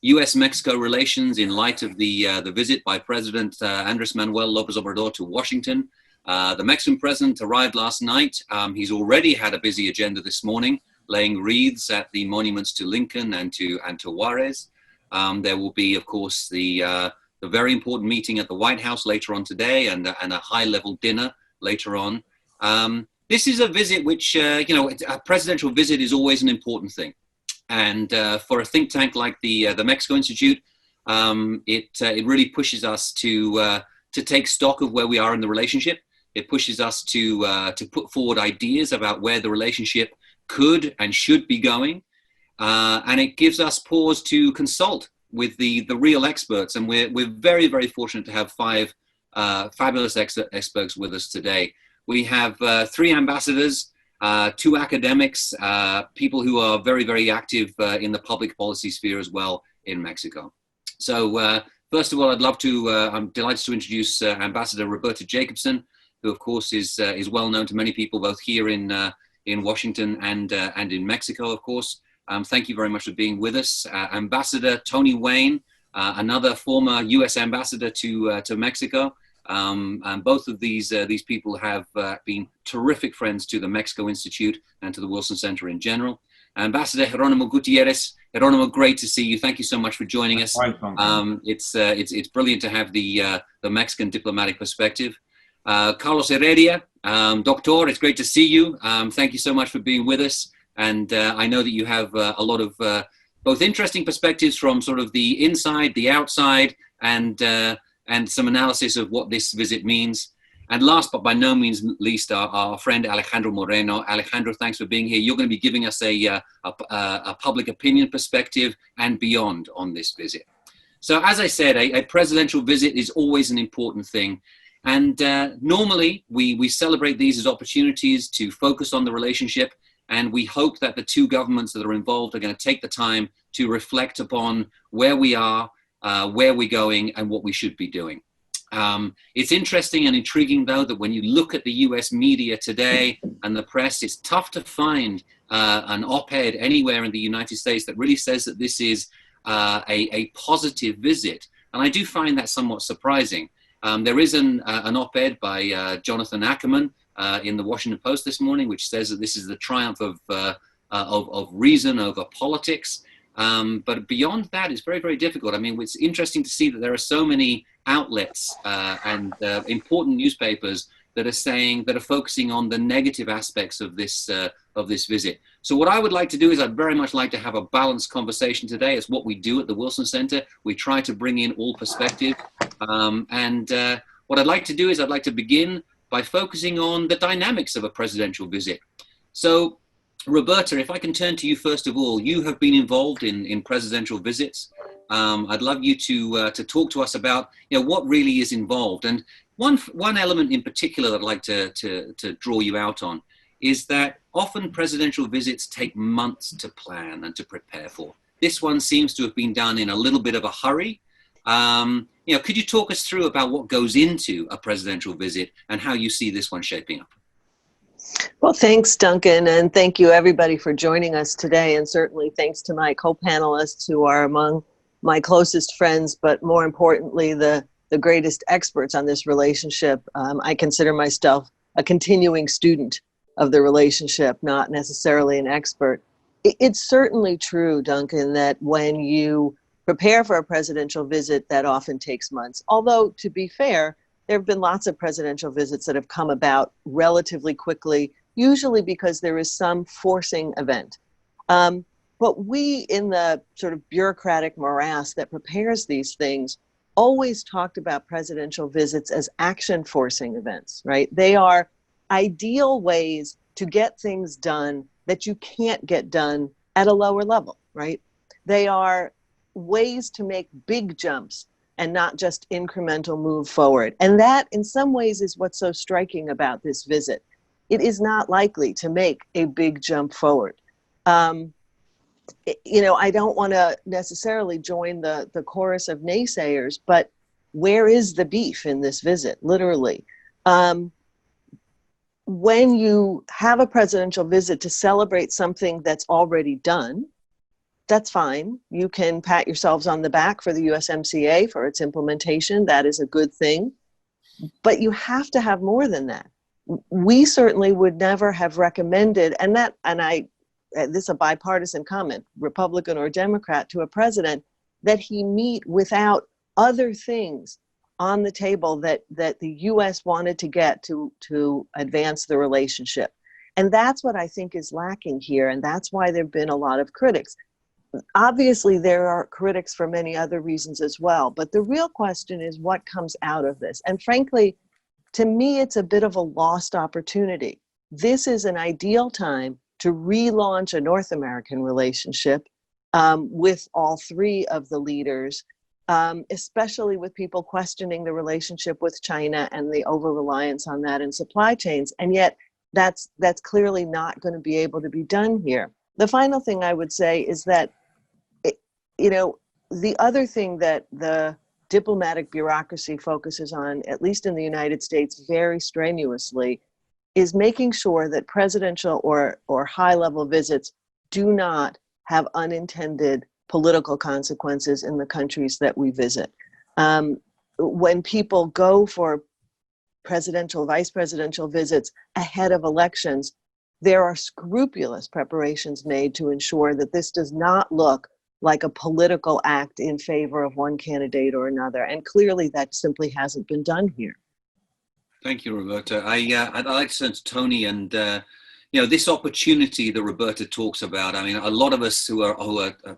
U.S Mexico relations in light of the visit by President Andrés Manuel Lopez Obrador to Washington. The Mexican president arrived last night. He's already had a busy agenda this morning, laying wreaths at the monuments to Lincoln and to Juarez. There will be, of course, the very important meeting at the White House later on today, and a high-level dinner later on. This is a visit which, a presidential visit is always an important thing. And for a think tank like the Mexico Institute, it really pushes us to take stock of where we are in the relationship. It pushes us to put forward ideas about where the relationship could and should be going. And it gives us pause to consult with the real experts. And we're very, very fortunate to have five fabulous experts with us today. We have 3 ambassadors, 2 academics, people who are very, very active in the public policy sphere as well in Mexico. So first of all, I'm delighted to introduce Ambassador Roberta Jacobson, who of course is well known to many people both here in Washington and in Mexico, of course. Thank you very much for being with us. Ambassador Tony Wayne, another former U.S. ambassador to Mexico. And both of these people have been terrific friends to the Mexico Institute and to the Wilson Center in general. Ambassador Jeronimo Gutierrez. Jeronimo, great to see you. Thank you so much for joining us. It's brilliant to have the Mexican diplomatic perspective. Carlos Heredia, Doctor, it's great to see you. Thank you so much for being with us. And I know that you have a lot of both interesting perspectives from sort of the inside, the outside, and some analysis of what this visit means. And last, but by no means least, our friend Alejandro Moreno. Alejandro, thanks for being here. You're going to be giving us a public opinion perspective and beyond on this visit. So as I said, a presidential visit is always an important thing. And normally we celebrate these as opportunities to focus on the relationship. And we hope that the 2 governments that are involved are going to take the time to reflect upon where we are, where we're going, and what we should be doing. It's interesting and intriguing, though, that when you look at the U.S. media today and the press, it's tough to find an op-ed anywhere in the United States that really says that this is a positive visit. And I do find that somewhat surprising. There is an op-ed by Jonathan Ackerman in the Washington Post this morning, which says that this is the triumph of reason over politics. But beyond that, it's very, very difficult. I mean, it's interesting to see that there are so many outlets and important newspapers that are focusing on the negative aspects of this visit. So what I would like to do is I'd very much like to have a balanced conversation today. It's what we do at the Wilson Center. We try to bring in all perspective. What I'd like to do is I'd like to begin by focusing on the dynamics of a presidential visit. So Roberta, if I can turn to you first of all, you have been involved in presidential visits. I'd love you to talk to us about what really is involved. And one element in particular that I'd like to draw you out on is that often presidential visits take months to plan and to prepare for. This one seems to have been done in a little bit of a hurry. Could you talk us through about what goes into a presidential visit and how you see this one shaping up? Well, thanks, Duncan, and thank you everybody for joining us today, and certainly thanks to my co-panelists who are among my closest friends, but more importantly, the greatest experts on this relationship. I consider myself a continuing student of the relationship, not necessarily an expert. It's certainly true, Duncan, that when you prepare for a presidential visit, that often takes months. Although, to be fair, there have been lots of presidential visits that have come about relatively quickly, usually because there is some forcing event. But we, in the sort of bureaucratic morass that prepares these things, always talked about presidential visits as action forcing events, right? They are ideal ways to get things done that you can't get done at a lower level, right? They are ways to make big jumps and not just incremental move forward. And that, in some ways, is what's so striking about this visit. It is not likely to make a big jump forward. I don't want to necessarily join the chorus of naysayers, but where is the beef in this visit, literally? When you have a presidential visit to celebrate something that's already done, that's fine. You can pat yourselves on the back for the USMCA for its implementation. That is a good thing. But you have to have more than that. We certainly would never have recommended, this is a bipartisan comment, Republican or Democrat, to a president, that he meet without other things on the table that the U.S. wanted to get to advance the relationship. And that's what I think is lacking here, and that's why there have been a lot of critics. Obviously, there are critics for many other reasons as well, but the real question is what comes out of this. And frankly, to me, it's a bit of a lost opportunity. This is an ideal time to relaunch a North American relationship with all three of the leaders, especially with people questioning the relationship with China and the over-reliance on that in supply chains. And yet, that's clearly not going to be able to be done here. The final thing I would say is that, the other thing that the diplomatic bureaucracy focuses on, at least in the United States, very strenuously, is making sure that presidential or high-level visits do not have unintended political consequences in the countries that we visit. When people go for presidential, vice presidential visits ahead of elections, there are scrupulous preparations made to ensure that this does not look like a political act in favor of one candidate or another. And clearly that simply hasn't been done here. Thank you, Roberta. I'd like to turn to Tony and, this opportunity that Roberta talks about. I mean, a lot of us who are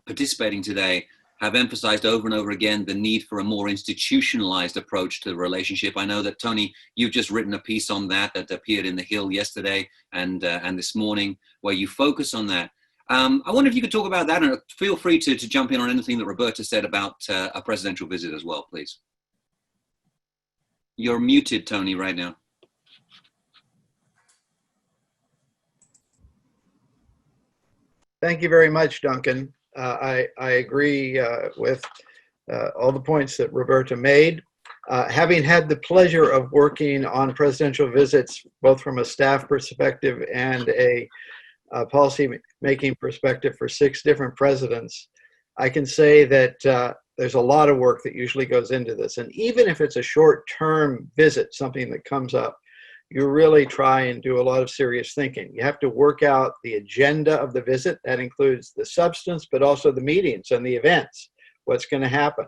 participating today have emphasized over and over again the need for a more institutionalized approach to the relationship. I know that, Tony, you've just written a piece on that appeared in The Hill yesterday and this morning, where you focus on that. I wonder if you could talk about that, and feel free to jump in on anything that Roberta said about a presidential visit as well, please. You're muted, Tony, right now. Thank you very much, Duncan. I agree with all the points that Roberta made. Having had the pleasure of working on presidential visits, both from a staff perspective and a policy-making perspective for 6 different presidents, I can say that there's a lot of work that usually goes into this. And even if it's a short-term visit, something that comes up, you really try and do a lot of serious thinking. You have to work out the agenda of the visit. That includes the substance, but also the meetings and the events, what's going to happen.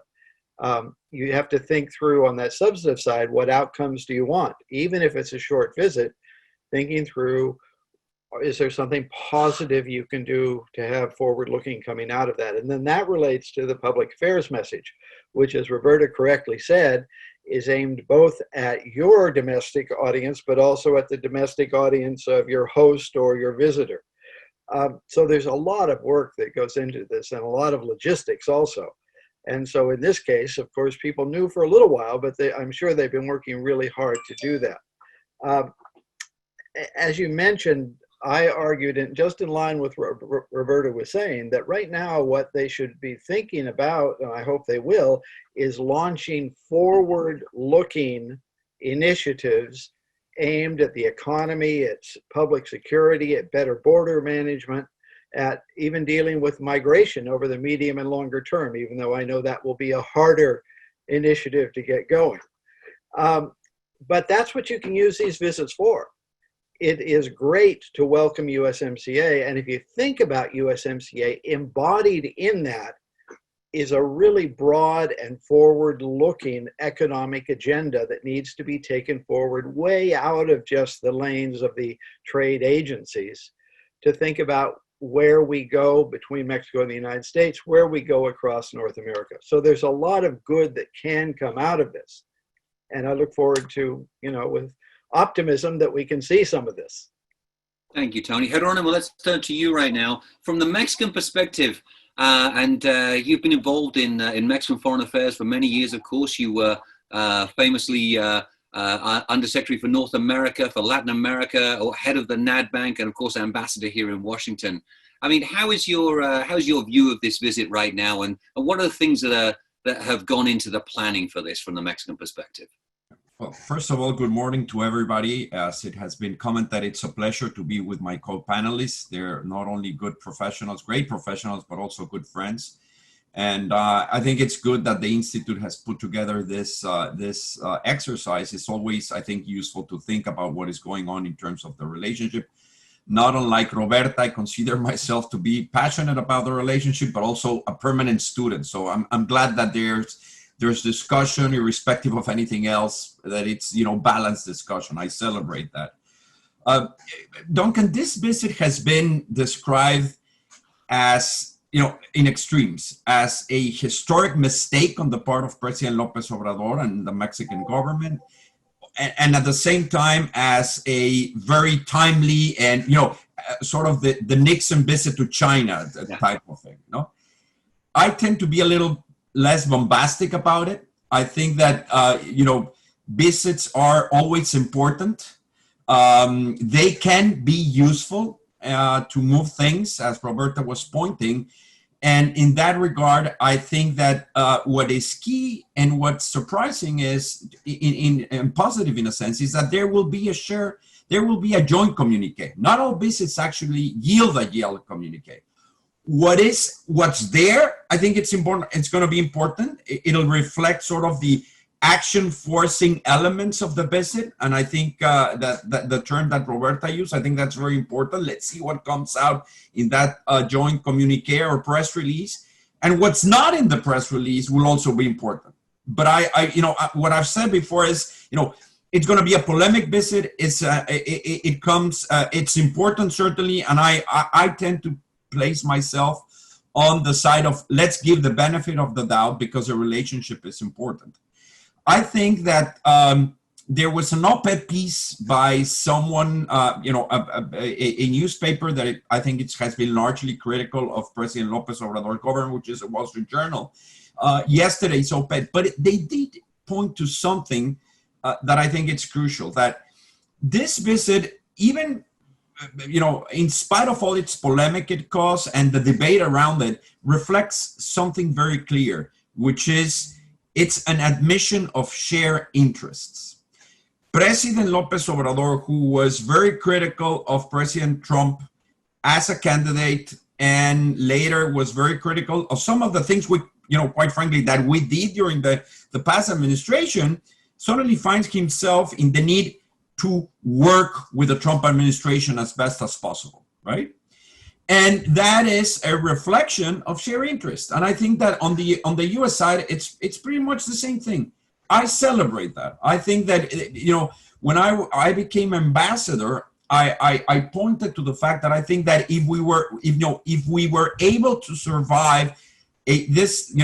You have to think through on that substantive side, what outcomes do you want? Even if it's a short visit, thinking through, is there something positive you can do to have forward-looking coming out of that? And then that relates to the public affairs message, which, as Roberta correctly said, is aimed both at your domestic audience, but also at the domestic audience of your host or your visitor. So there's a lot of work that goes into this and a lot of logistics also. And so in this case, of course, people knew for a little while, but I'm sure they've been working really hard to do that. As you mentioned, I argued, just in line with what Roberta was saying, that right now what they should be thinking about, and I hope they will, is launching forward-looking initiatives aimed at the economy, at public security, at better border management, at even dealing with migration over the medium and longer term, even though I know that will be a harder initiative to get going. But that's what you can use these visits for. It is great to welcome USMCA, and if you think about USMCA, embodied in that is a really broad and forward-looking economic agenda that needs to be taken forward way out of just the lanes of the trade agencies to think about where we go between Mexico and the United States, where we go across North America. So there's a lot of good that can come out of this. And I look forward to, with optimism that we can see some of this. Thank you, Tony. Geronimo, let's turn to you right now. From the Mexican perspective, and you've been involved in Mexican foreign affairs for many years, of course. You were famously Undersecretary for North America, for Latin America, or head of the NAD Bank, and of course, ambassador here in Washington. I mean, how is your view of this visit right now, and what are the things that have gone into the planning for this from the Mexican perspective? Well, first of all, good morning to everybody. As it has been commented, it's a pleasure to be with my co-panelists. They're not only good professionals, great professionals, but also good friends. And I think it's good that the Institute has put together this exercise. It's always, I think, useful to think about what is going on in terms of the relationship. Not unlike Roberta, I consider myself to be passionate about the relationship, but also a permanent student. So I'm glad that there's discussion, irrespective of anything else, that it's, balanced discussion. I celebrate that. Duncan, this visit has been described as, in extremes, as a historic mistake on the part of President Lopez Obrador and the Mexican government, and at the same time as a very timely and, sort of the Nixon visit to China type of thing. I tend to be a little less bombastic about it. I think that, visits are always important. They can be useful to move things, as Roberta was pointing. And in that regard, I think that what is key and what's surprising is, in positive in a sense, is that there will be a joint communique. Not all visits actually yield a joint communique. What's there, I think it's important. It's going to be important. It'll reflect sort of the action forcing elements of the visit. And I think that the term that Roberta used, I think that's very important. Let's see what comes out in that joint communique or press release. And what's not in the press release will also be important. But what I've said before is, it's going to be a polemic visit. It's important, certainly. And I tend to place myself on the side of let's give the benefit of the doubt because the relationship is important. I think that there was an op-ed piece by someone, a newspaper that I think it has been largely critical of President Lopez Obrador's government, which is the Wall Street Journal, yesterday's op-ed. But they did point to something that I think it's crucial, that this visit, even in spite of all its polemic it caused and the debate around it, reflects something very clear, which is it's an admission of shared interests. President Lopez Obrador, who was very critical of President Trump as a candidate and later was very critical of some of the things we, quite frankly, that we did during the past administration, suddenly finds himself in the need to work with the Trump administration as best as possible, right? And that is a reflection of shared interest. And I think that on the U.S. side, it's pretty much the same thing. I celebrate that. I think that, when I became ambassador, I pointed to the fact that I think that if we were able to survive this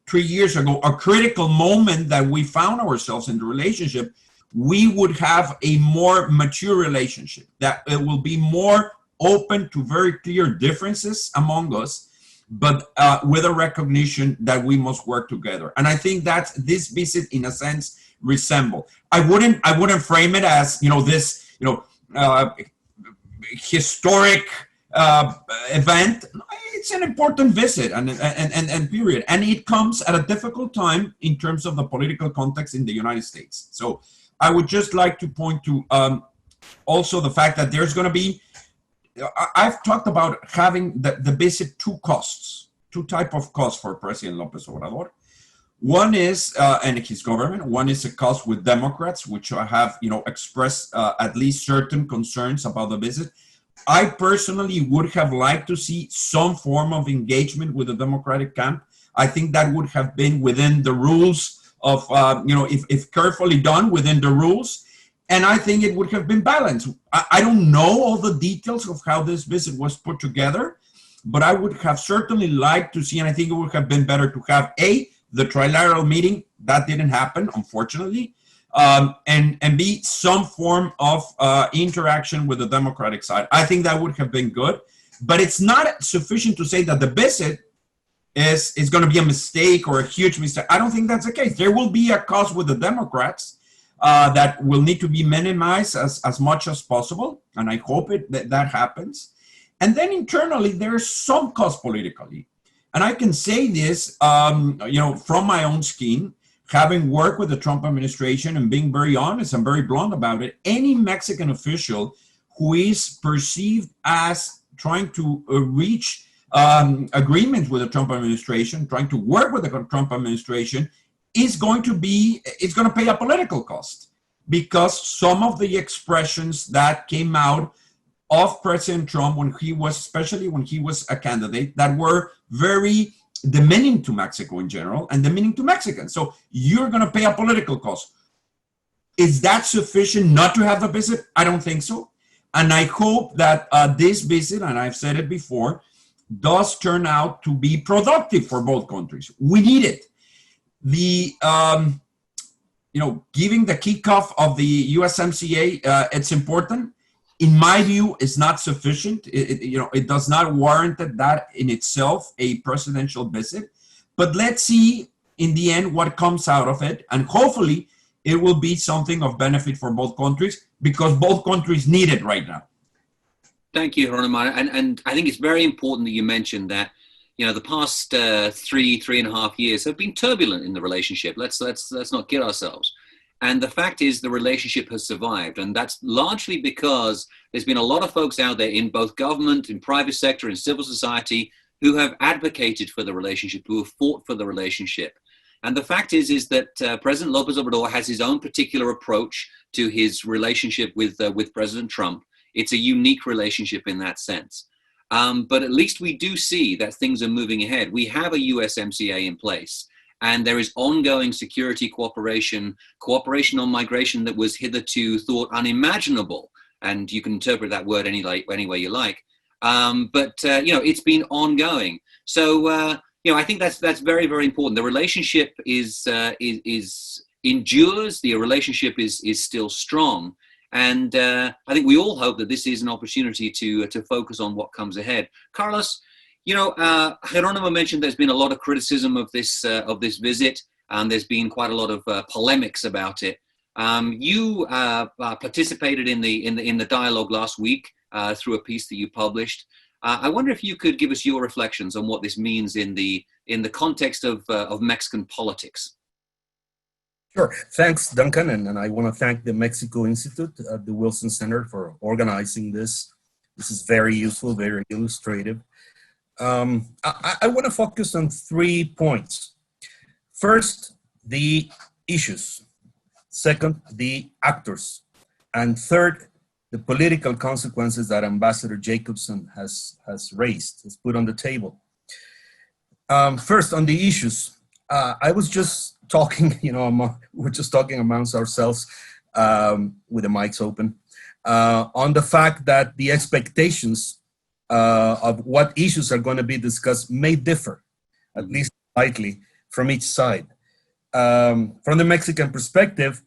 3 years ago, a critical moment that we found ourselves in the relationship, we would have a more mature relationship, that it will be more open to very clear differences among us, but with a recognition that we must work together. And I think that this visit, in a sense, resemble. I wouldn't frame it as this historic event. It's an important visit and period, and it comes at a difficult time in terms of the political context in the United States. So I would just like to point to also the fact that there's going to be, I've talked about having the visit two type of costs for President Lopez Obrador. One is, and his government, one is a cost with Democrats, which have, expressed at least certain concerns about the visit. I personally would have liked to see some form of engagement with the Democratic camp. I think that would have been within the rules of, if carefully done within the rules. And I think it would have been balanced. I don't know all the details of how this visit was put together, but I would have certainly liked to see, and I think it would have been better to have the trilateral meeting. That didn't happen, unfortunately. And B, some form of interaction with the Democratic side. I think that would have been good, but it's not sufficient to say that the visit is going to be a mistake or a huge mistake. I don't think that's the case. There will be a cost with the Democrats that will need to be minimized as much as possible, and I hope that happens. And then internally, there's some cost politically. And I can say this, from my own skin, having worked with the Trump administration and being very honest and very blunt about it, any Mexican official who is perceived as trying to reach agreements with the Trump administration, trying to work with the Trump administration, is going to pay a political cost, because some of the expressions that came out of President Trump especially when he was a candidate, that were very demeaning to Mexico in general and demeaning to Mexicans. So you're going to pay a political cost. Is that sufficient not to have the visit? I don't think so. And I hope that this visit, and I've said it before, does turn out to be productive for both countries. We need it. The giving the kickoff of the USMCA, it's important. In my view, it's not sufficient. It does not warrant that in itself a presidential visit. But let's see in the end what comes out of it, and hopefully it will be something of benefit for both countries, because both countries need it right now. Thank you, Geronimo. And I think it's very important that you mentioned that, the past 3.5 years have been turbulent in the relationship. Let's not kid ourselves. And the fact is the relationship has survived. And that's largely because there's been a lot of folks out there in both government, in private sector, in civil society, who have advocated for the relationship, who have fought for the relationship. And the fact is that President Lopez Obrador has his own particular approach to his relationship with President Trump. It's a unique relationship in that sense. But at least we do see that things are moving ahead. We have a USMCA in place, and there is ongoing security cooperation on migration that was hitherto thought unimaginable. And you can interpret that word any way you like. But it's been ongoing. So, I think that's very, very important. The relationship endures. The relationship is still strong. And I think we all hope that this is an opportunity to focus on what comes ahead. Carlos, Geronimo mentioned there's been a lot of criticism of this visit, and there's been quite a lot of polemics about it. You participated in the dialogue last week through a piece that you published. I wonder if you could give us your reflections on what this means in the context of Mexican politics. Sure. Thanks, Duncan. And I want to thank the Mexico Institute at the Wilson Center for organizing this. This is very useful, very illustrative. I want to focus on 3 points. First, the issues. Second, the actors. And third, the political consequences that Ambassador Jacobson has put on the table. First, on the issues. I was just talking, we're just talking amongst ourselves with the mics open on the fact that the expectations of what issues are going to be discussed may differ, at least slightly, from each side. From the Mexican perspective,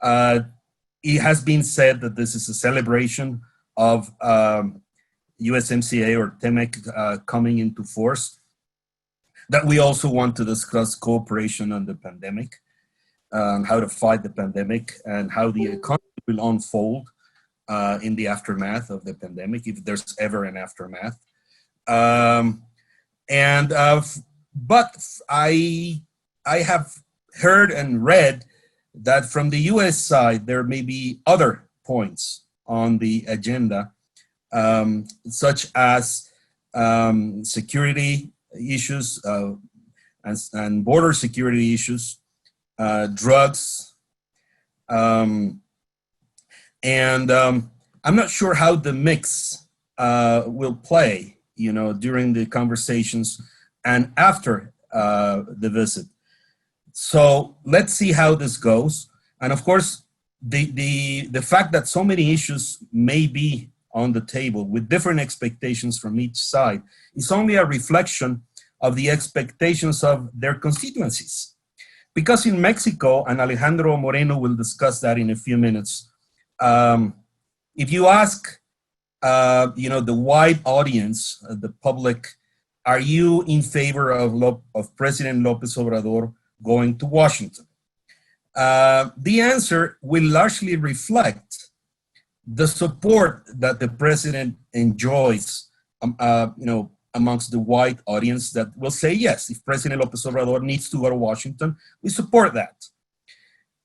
it has been said that this is a celebration of USMCA or TEMEC coming into force, that we also want to discuss cooperation on the pandemic, how to fight the pandemic, and how the economy will unfold in the aftermath of the pandemic, if there's ever an aftermath. But I have heard and read that from the U.S. side, there may be other points on the agenda, such as security issues and border security issues, drugs, and I'm not sure how the mix will play, during the conversations and after the visit. So let's see how this goes. And of course, the fact that so many issues may be on the table with different expectations from each side is only a reflection of the expectations of their constituencies. Because in Mexico, and Alejandro Moreno will discuss that in a few minutes, if you ask, the wide audience, the public, are you in favor of President Lopez Obrador going to Washington? The answer will largely reflect the support that the president enjoys, amongst the wide audience that will say, yes, if President Lopez Obrador needs to go to Washington, we support that.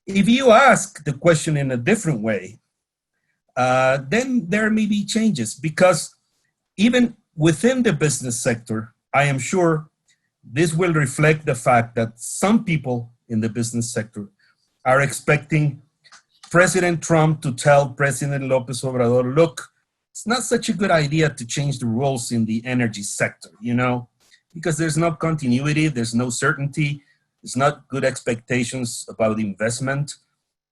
If you ask the question in a different way, then there may be changes, because even within the business sector, I am sure this will reflect the fact that some people in the business sector are expecting President Trump to tell President Lopez Obrador, look, it's not such a good idea to change the rules in the energy sector, you know, because there's no continuity, there's no certainty, there's not good expectations about investment.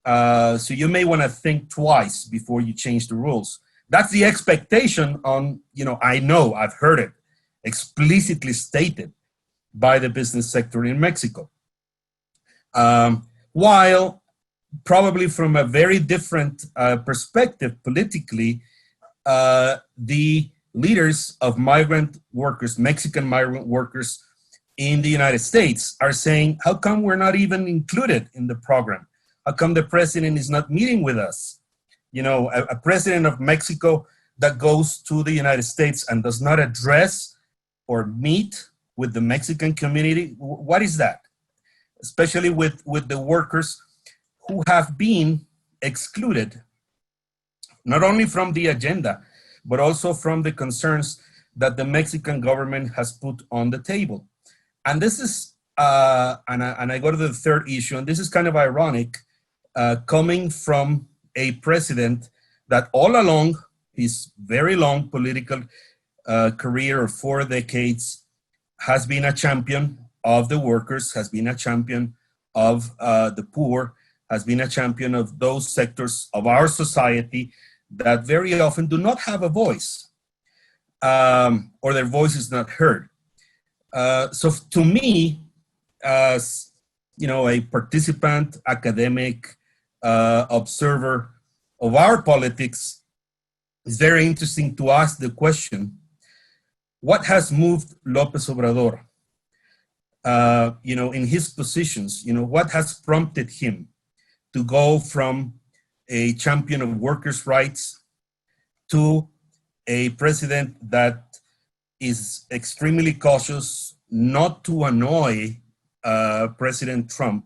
So you may want to think twice before you change the rules. That's the expectation on, you know, I've heard it explicitly stated by the business sector in Mexico. While probably from a very different perspective politically, the leaders of migrant workers, Mexican migrant workers in the United States are saying, how come we're not even included in the program? How come the president is not meeting with us? You know, a president of Mexico that goes to the United States and does not address or meet with the Mexican community, what is that? Especially with the workers who have been excluded, not only from the agenda, but also from the concerns that the Mexican government has put on the table. And this is, and I go to the third issue, and this is kind of ironic, coming from a president that all along his very long political career of 4 decades has been a champion of the workers, has been a champion of the poor, has been a champion of those sectors of our society that very often do not have a voice, or their voice is not heard. So to me, as you know, a participant, academic, observer of our politics, it's very interesting to ask the question, what has moved Lopez Obrador, you know, in his positions? You know, what has prompted him to go from a champion of workers' rights to a president that is extremely cautious not to annoy President Trump,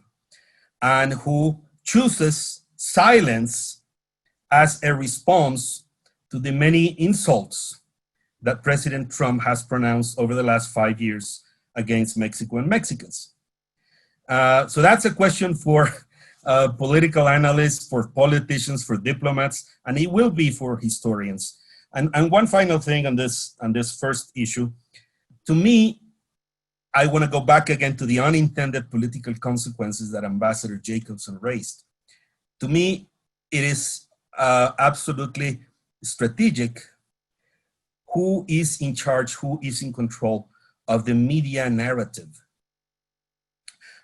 and who chooses silence as a response to the many insults that President Trump has pronounced over the last 5 years against Mexico and Mexicans. So that's a question for political analysts, for politicians, for diplomats, and it will be for historians. And one final thing on this first issue, to me, I want to go back again to the unintended political consequences that Ambassador Jacobson raised. To me, it is absolutely strategic who is in charge, who is in control of the media narrative.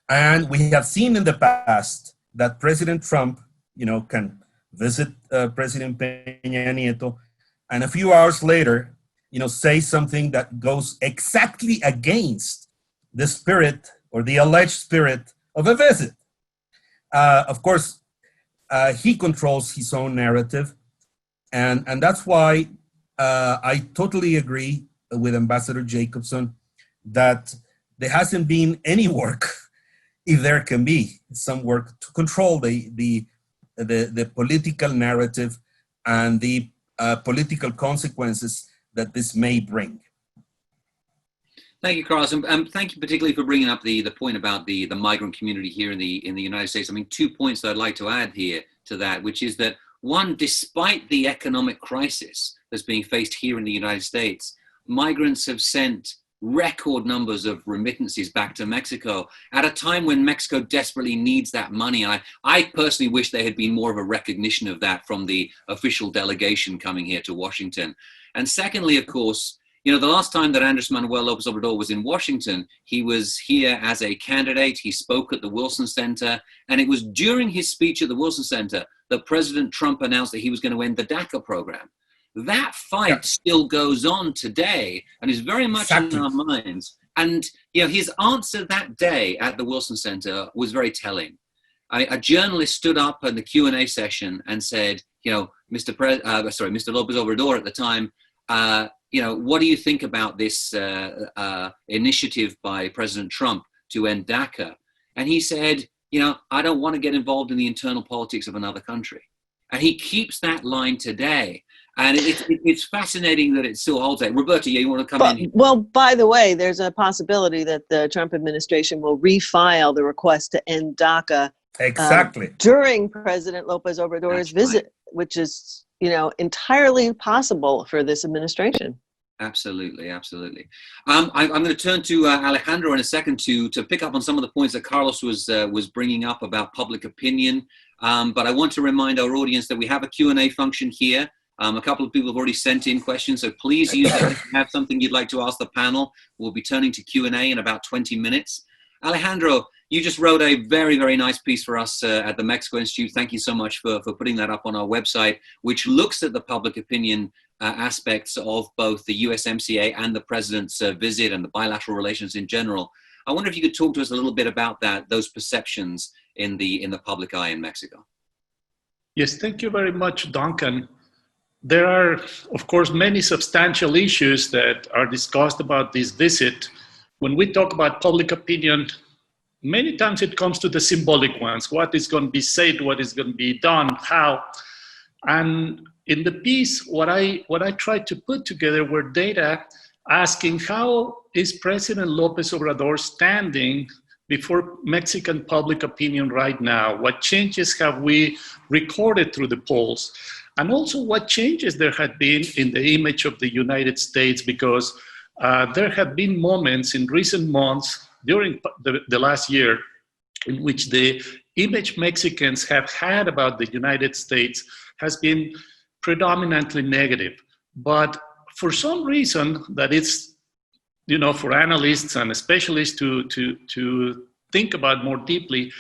And we have seen in the past that President Trump, you know, can visit President Peña Nieto, and a few hours later, you know, say something that goes exactly against the spirit or the alleged spirit of a visit. Of course, he controls his own narrative, and that's why I totally agree with Ambassador Jacobson that there hasn't been any work, if there can be some work, to control the political narrative and the political consequences that this may bring. Thank you, Carlos, and thank you particularly for bringing up the point about the migrant community here in the United States. I mean, 2 points that I'd like to add here to that, which is that one, despite the economic crisis that's being faced here in the United States, migrants have sent record numbers of remittances back to Mexico at a time when Mexico desperately needs that money. And I personally wish there had been more of a recognition of that from the official delegation coming here to Washington. And secondly, of course, you know, the last time that Andrés Manuel López Obrador was in Washington, he was here as a candidate. He spoke at the Wilson Center. And it was during his speech at the Wilson Center that President Trump announced that he was going to end the DACA program. That fight still goes on today and is very much in our minds. And, you know, his answer that day at the Wilson Center was very telling. A journalist stood up in the Q&A session and said, you know, Mr. Lopez Obrador at the time, what do you think about this initiative by President Trump to end DACA? And he said, I don't want to get involved in the internal politics of another country. And he keeps that line today. And it's fascinating that it still holds that. Roberta, you want to come in here? Well, by the way, there's a possibility that the Trump administration will refile the request to end DACA during President Lopez Obrador's visit, which is, entirely possible for this administration. Absolutely, absolutely. I'm going to turn to Alejandro in a second to pick up on some of the points that Carlos was bringing up about public opinion. But I want to remind our audience that we have a Q&A function here. A couple of people have already sent in questions, so please use that. If you have something you'd like to ask the panel, we'll be turning to Q&A in about 20 minutes. Alejandro, you just wrote a very, very nice piece for us at the Mexico Institute. Thank you so much for putting that up on our website, which looks at the public opinion aspects of both the USMCA and the president's visit and the bilateral relations in general. I wonder if you could talk to us a little bit about those perceptions in the public eye in Mexico. Yes, thank you very much, Duncan. There are, of course, many substantial issues that are discussed about this visit. When we talk about public opinion, many times it comes to the symbolic ones. What is going to be said, what is going to be done, how. And in the piece, what I tried to put together were data asking how is President Lopez Obrador standing before Mexican public opinion right now? What changes have we recorded through the polls? And also what changes there had been in the image of the United States, because there have been moments in recent months during the last year in which the image Mexicans have had about the United States has been predominantly negative. But for some reason that it's, for analysts and specialists to think about more deeply,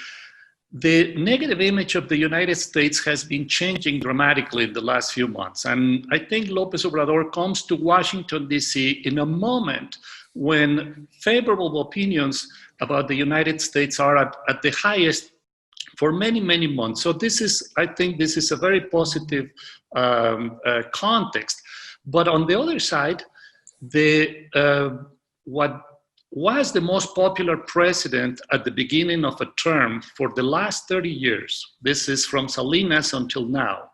the negative image of the United States has been changing dramatically in the last few months. And I think Lopez Obrador comes to Washington, D.C. in a moment when favorable opinions about the United States are at the highest for many, many months. So I think this is a very positive context. But on the other side, what was the most popular president at the beginning of a term for the last 30 years. This is from Salinas until now.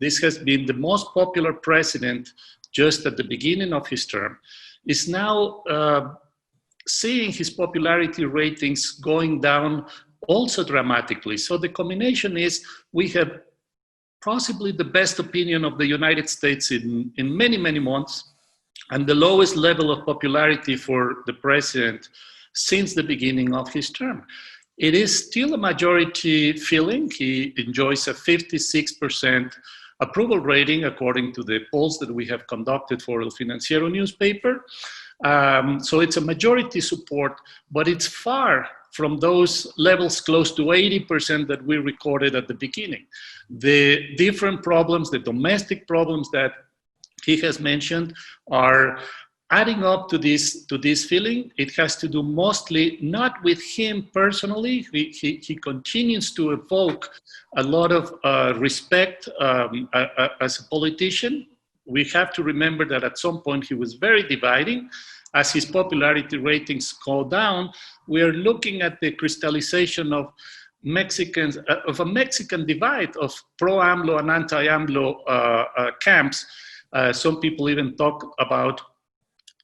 This has been the most popular president just at the beginning of his term, is now seeing his popularity ratings going down also dramatically. So the combination is we have possibly the best opinion of the United States in many, many months, and the lowest level of popularity for the president since the beginning of his term. It is still a majority feeling. He enjoys a 56% approval rating according to the polls that we have conducted for El Financiero newspaper. So it's a majority support, but it's far from those levels close to 80% that we recorded at the beginning. The different problems, the domestic problems that he has mentioned are adding up to this feeling. It has to do mostly not with him personally. He continues to evoke a lot of respect as a politician. We have to remember that at some point he was very dividing. As his popularity ratings go down, we are looking at the crystallization of Mexicans, of a Mexican divide of pro-AMLO and anti-AMLO camps. Some people even talk about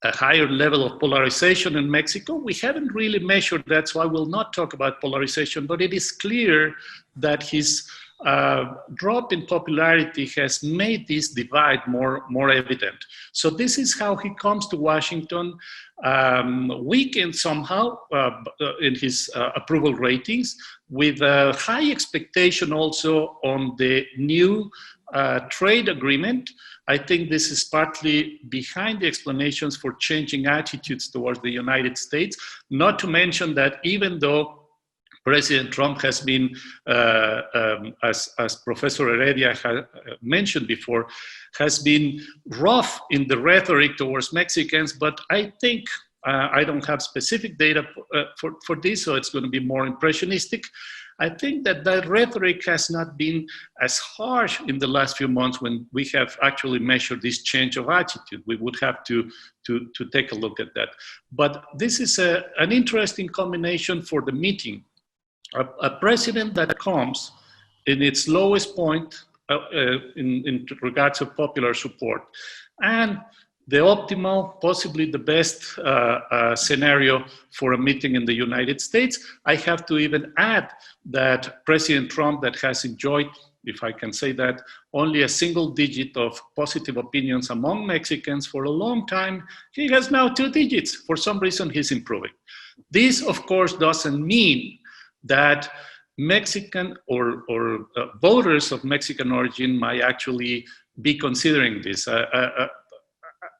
a higher level of polarization in Mexico. We haven't really measured that, so I will not talk about polarization, but it is clear that his drop in popularity has made this divide more evident. So this is how he comes to Washington, weakened somehow in his approval ratings, with a high expectation also on the new trade agreement. I think this is partly behind the explanations for changing attitudes towards the United States, not to mention that even though President Trump has been, as Professor Heredia mentioned before, has been rough in the rhetoric towards Mexicans, but I think I don't have specific data for this, so it's going to be more impressionistic. I think that that rhetoric has not been as harsh in the last few months when we have actually measured this change of attitude. We would have to take a look at that. But this is an interesting combination for the meeting. A president that comes in its lowest point in regards of popular support, and the optimal, possibly the best scenario for a meeting in the United States. I have to even add that President Trump, that has enjoyed, if I can say that, only a single digit of positive opinions among Mexicans for a long time, he has now 2 digits. For some reason, he's improving. This, of course, doesn't mean that Mexican or voters of Mexican origin might actually be considering this.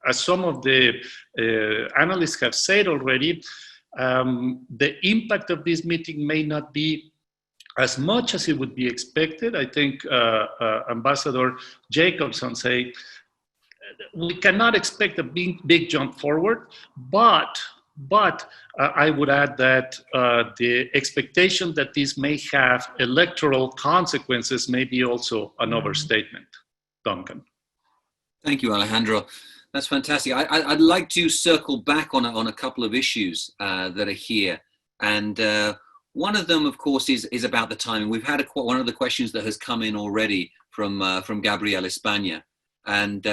As some of the analysts have said already, the impact of this meeting may not be as much as it would be expected. I think Ambassador Jacobson said, we cannot expect a big jump forward, but I would add that the expectation that this may have electoral consequences may be also an overstatement. Duncan. Thank you, Alejandro. That's fantastic. I'd like to circle back on a couple of issues that are here. And one of them, of course, is about the timing. We've had one of the questions that has come in already from Gabriel España. And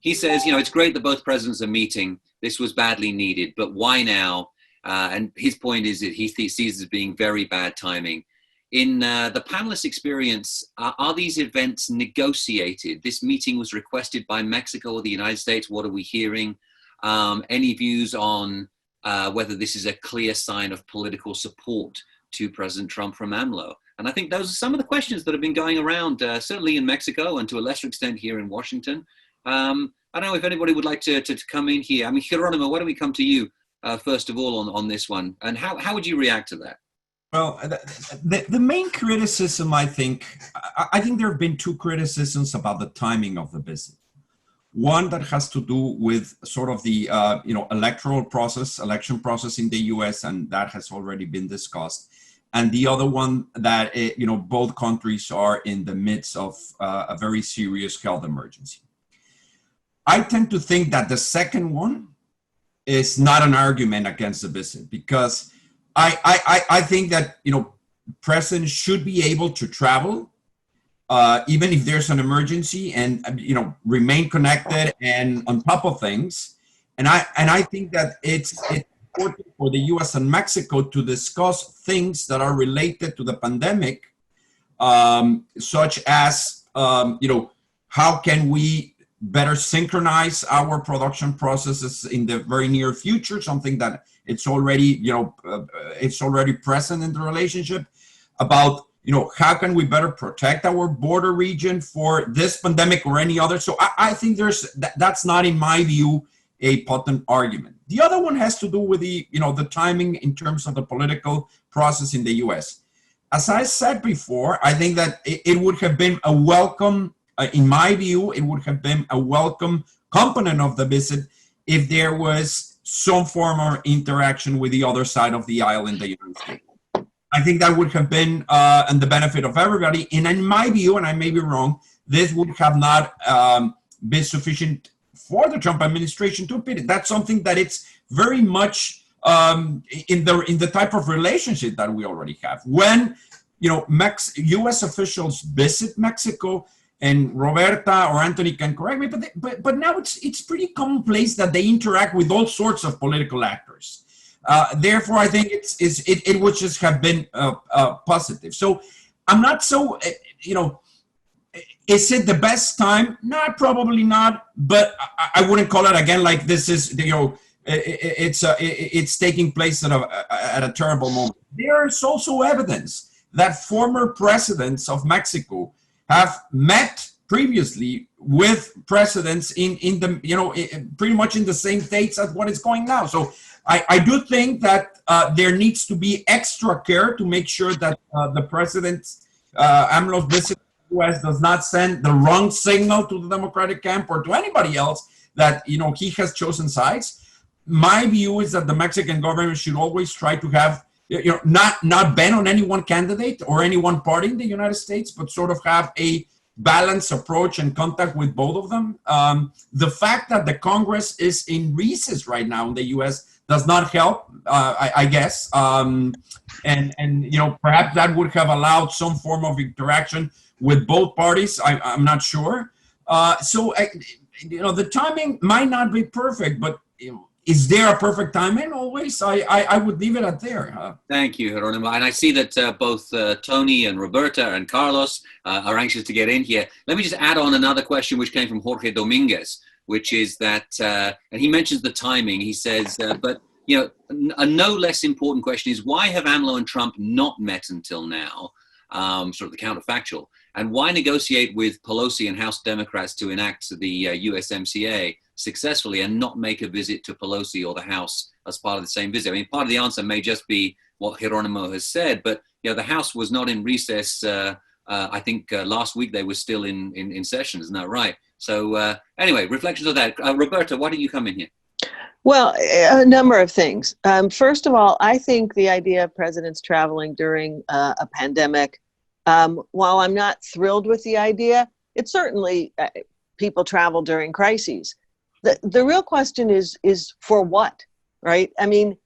he says, it's great that both presidents are meeting. This was badly needed, but why now? And his point is that he sees it as being very bad timing. In the panelists' experience, are these events negotiated? This meeting was requested by Mexico or the United States. What are we hearing? Any views on whether this is a clear sign of political support to President Trump from AMLO? And I think those are some of the questions that have been going around, certainly in Mexico and to a lesser extent here in Washington. I don't know if anybody would like to come in here. I mean, Geronimo, why don't we come to you first of all on this one? And how would you react to that? Well, the main criticism, I think there have been 2 criticisms about the timing of the visit. One that has to do with sort of the election process in the U.S., and that has already been discussed. And the other one that both countries are in the midst of a very serious health emergency. I tend to think that the second one is not an argument against the visit, because I think that, presidents should be able to travel, even if there's an emergency, and, remain connected and on top of things. And I think that it's important for the U.S. and Mexico to discuss things that are related to the pandemic, such as, how can we better synchronize our production processes in the very near future, something that it's already, it's already present in the relationship, about, how can we better protect our border region for this pandemic or any other. So I think that's not, in my view, a potent argument. The other one has to do with the timing in terms of the political process in the U.S. As I said before, I think that it would have been a welcome, in my view, it would have been a welcome component of the visit if there was some form of interaction with the other side of the aisle in the United States. I think that would have been in the benefit of everybody. And in my view, and I may be wrong, this would have not been sufficient for the Trump administration to impede it. That's something that it's very much in the type of relationship that we already have. When U.S. officials visit Mexico, and Roberta or Anthony can correct me, but now it's pretty commonplace that they interact with all sorts of political actors. Therefore, I think it would just have been positive. So I'm not so, is it the best time? No, probably not. But I wouldn't call it again like this is, it's taking place at a terrible moment. There is also evidence that former presidents of Mexico have met previously with presidents in the, pretty much in the same states as what is going now. So I do think that there needs to be extra care to make sure that the president's AMLO's visit to the U.S. does not send the wrong signal to the Democratic camp or to anybody else that, he has chosen sides. my view is that the Mexican government should always try to have, not bend on any one candidate or any one party in the United States, but sort of have a balanced approach and contact with both of them. The fact that the Congress is in recess right now in the U.S. does not help, I guess. And perhaps that would have allowed some form of interaction with both parties. I'm not sure. The timing might not be perfect, but is there a perfect timing always? I would leave it at there. Thank you, Geronimo. And I see that both Tony and Roberta and Carlos are anxious to get in here. Let me just add on another question which came from Jorge Dominguez, which is that, and he mentions the timing. He says, but a no less important question is, why have AMLO and Trump not met until now? Sort of the counterfactual. And why negotiate with Pelosi and House Democrats to enact the USMCA successfully and not make a visit to Pelosi or the House as part of the same visit? I mean, part of the answer may just be what Geronimo has said, but the House was not in recess. I think last week they were still in session, isn't that right? So anyway, reflections of that. Roberta, why don't you come in here? Well, a number of things. First of all, I think the idea of presidents traveling during a pandemic, while I'm not thrilled with the idea, it's certainly people travel during crises. The real question is for what, right? I mean,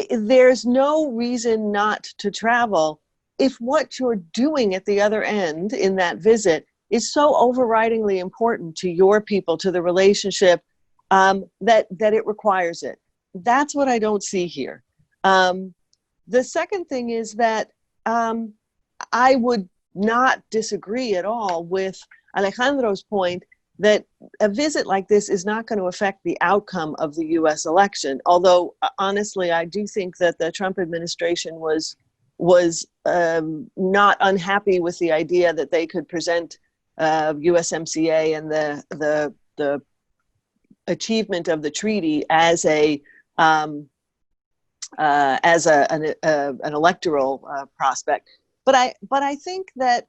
there's no reason not to travel if what you're doing at the other end in that visit is so overridingly important to your people, to the relationship, that it requires it. That's what I don't see here. The second thing is that I would not disagree at all with Alejandro's point that a visit like this is not going to affect the outcome of the U.S. election. Although, honestly, I do think that the Trump administration was not unhappy with the idea that they could present USMCA and the achievement of the treaty as an electoral prospect. But I think that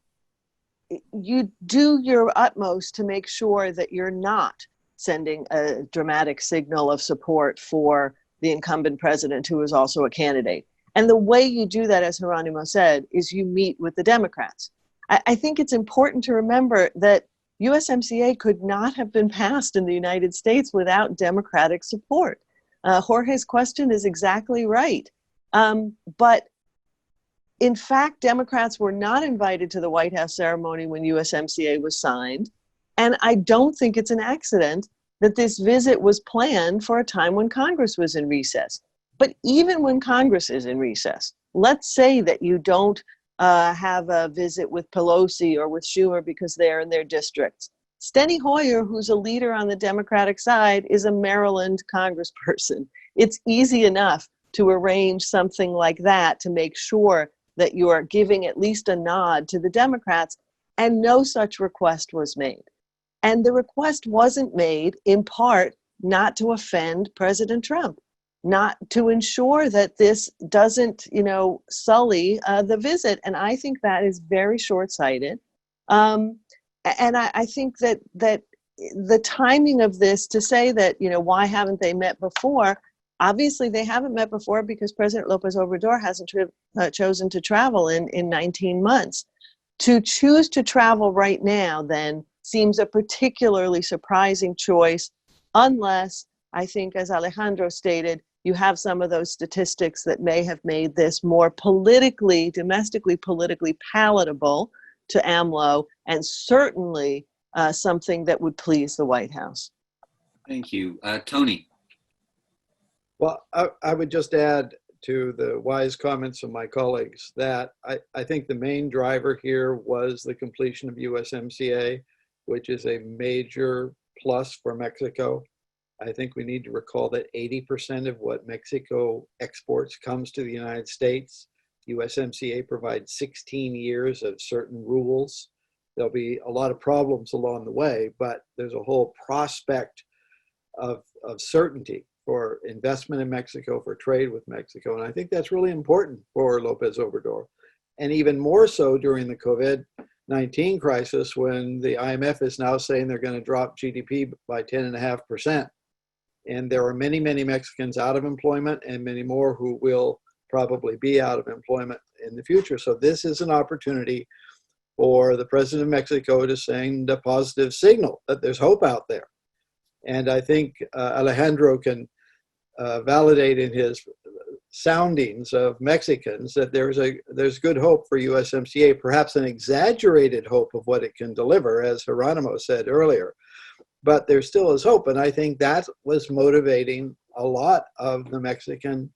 you do your utmost to make sure that you're not sending a dramatic signal of support for the incumbent president, who is also a candidate. And the way you do that, as Geronimo said, is you meet with the Democrats. I think it's important to remember that USMCA could not have been passed in the United States without Democratic support. Jorge's question is exactly right. But in fact, Democrats were not invited to the White House ceremony when USMCA was signed. And I don't think it's an accident that this visit was planned for a time when Congress was in recess. But even when Congress is in recess, let's say that you don't have a visit with Pelosi or with Schumer because they're in their districts. Steny Hoyer, who's a leader on the Democratic side, is a Maryland congressperson. It's easy enough to arrange something like that to make sure that you are giving at least a nod to the Democrats, and no such request was made. And the request wasn't made, in part, not to offend President Trump, not to ensure that this doesn't, sully the visit. And I think that is very short-sighted. And I think that the timing of this, to say that, why haven't they met before? Obviously, they haven't met before because President Lopez Obrador hasn't chosen to travel in 19 months. To choose to travel right now, then, seems a particularly surprising choice, unless, I think, as Alejandro stated, you have some of those statistics that may have made this more domestically politically palatable to AMLO, and certainly something that would please the White House. Thank you. Tony. Well, I would just add to the wise comments of my colleagues that I think the main driver here was the completion of USMCA, which is a major plus for Mexico. I think we need to recall that 80% of what Mexico exports comes to the United States. USMCA provides 16 years of certain rules. There'll be a lot of problems along the way, but there's a whole prospect of certainty for investment in Mexico, for trade with Mexico. And I think that's really important for Lopez Obrador. And even more so during the COVID-19 crisis, when the IMF is now saying they're going to drop GDP by 10.5%. And there are many, many Mexicans out of employment and many more who will probably be out of employment in the future. So this is an opportunity for the President of Mexico to send a positive signal that there's hope out there. And I think Alejandro can validate in his soundings of Mexicans that there's good hope for USMCA, perhaps an exaggerated hope of what it can deliver, as Geronimo said earlier. But there still is hope, and I think that was motivating a lot of the Mexican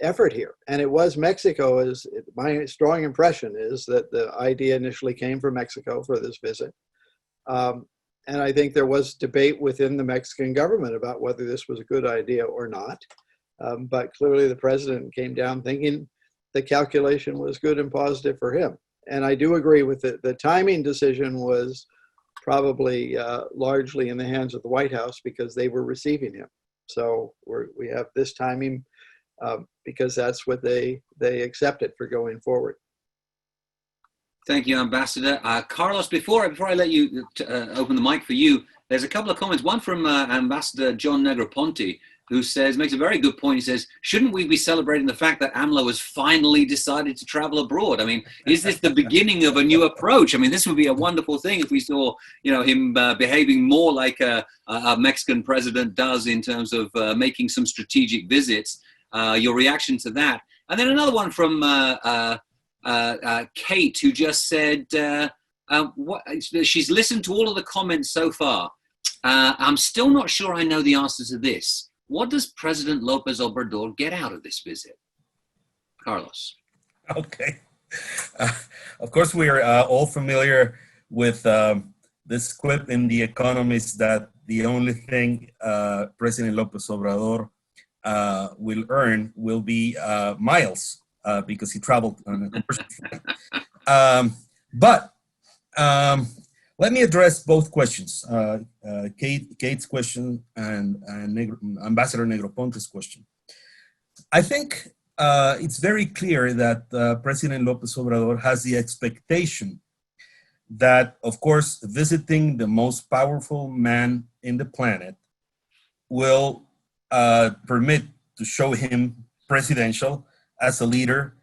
effort here. And it was Mexico, my strong impression is that the idea initially came from Mexico for this visit. And I think there was debate within the Mexican government about whether this was a good idea or not. But clearly the president came down thinking the calculation was good and positive for him. And I do agree with it. The timing decision was probably largely in the hands of the White House because they were receiving him. So we have this timing because that's what they accepted for going forward. Thank you, Ambassador. Carlos, before I let you open the mic for you, there's a couple of comments. One from Ambassador John Negroponte, who makes a very good point. He says, shouldn't we be celebrating the fact that AMLO has finally decided to travel abroad? I mean, is this the beginning of a new approach? I mean, this would be a wonderful thing if we saw, him behaving more like a Mexican president does in terms of making some strategic visits. Your reaction to that? And then another one from Kate, who just said, she's listened to all of the comments so far. I'm still not sure I know the answer to this. What does President Lopez Obrador get out of this visit? Carlos. Okay. Of course, we are all familiar with this quip in The Economist that the only thing President Lopez Obrador will earn will be miles because he traveled on a commercial flight. But let me address both questions, Kate's question and Ambassador Negroponte's question. I think it's very clear that President Lopez Obrador has the expectation that, of course, visiting the most powerful man in the planet will permit to show him presidential as a leader,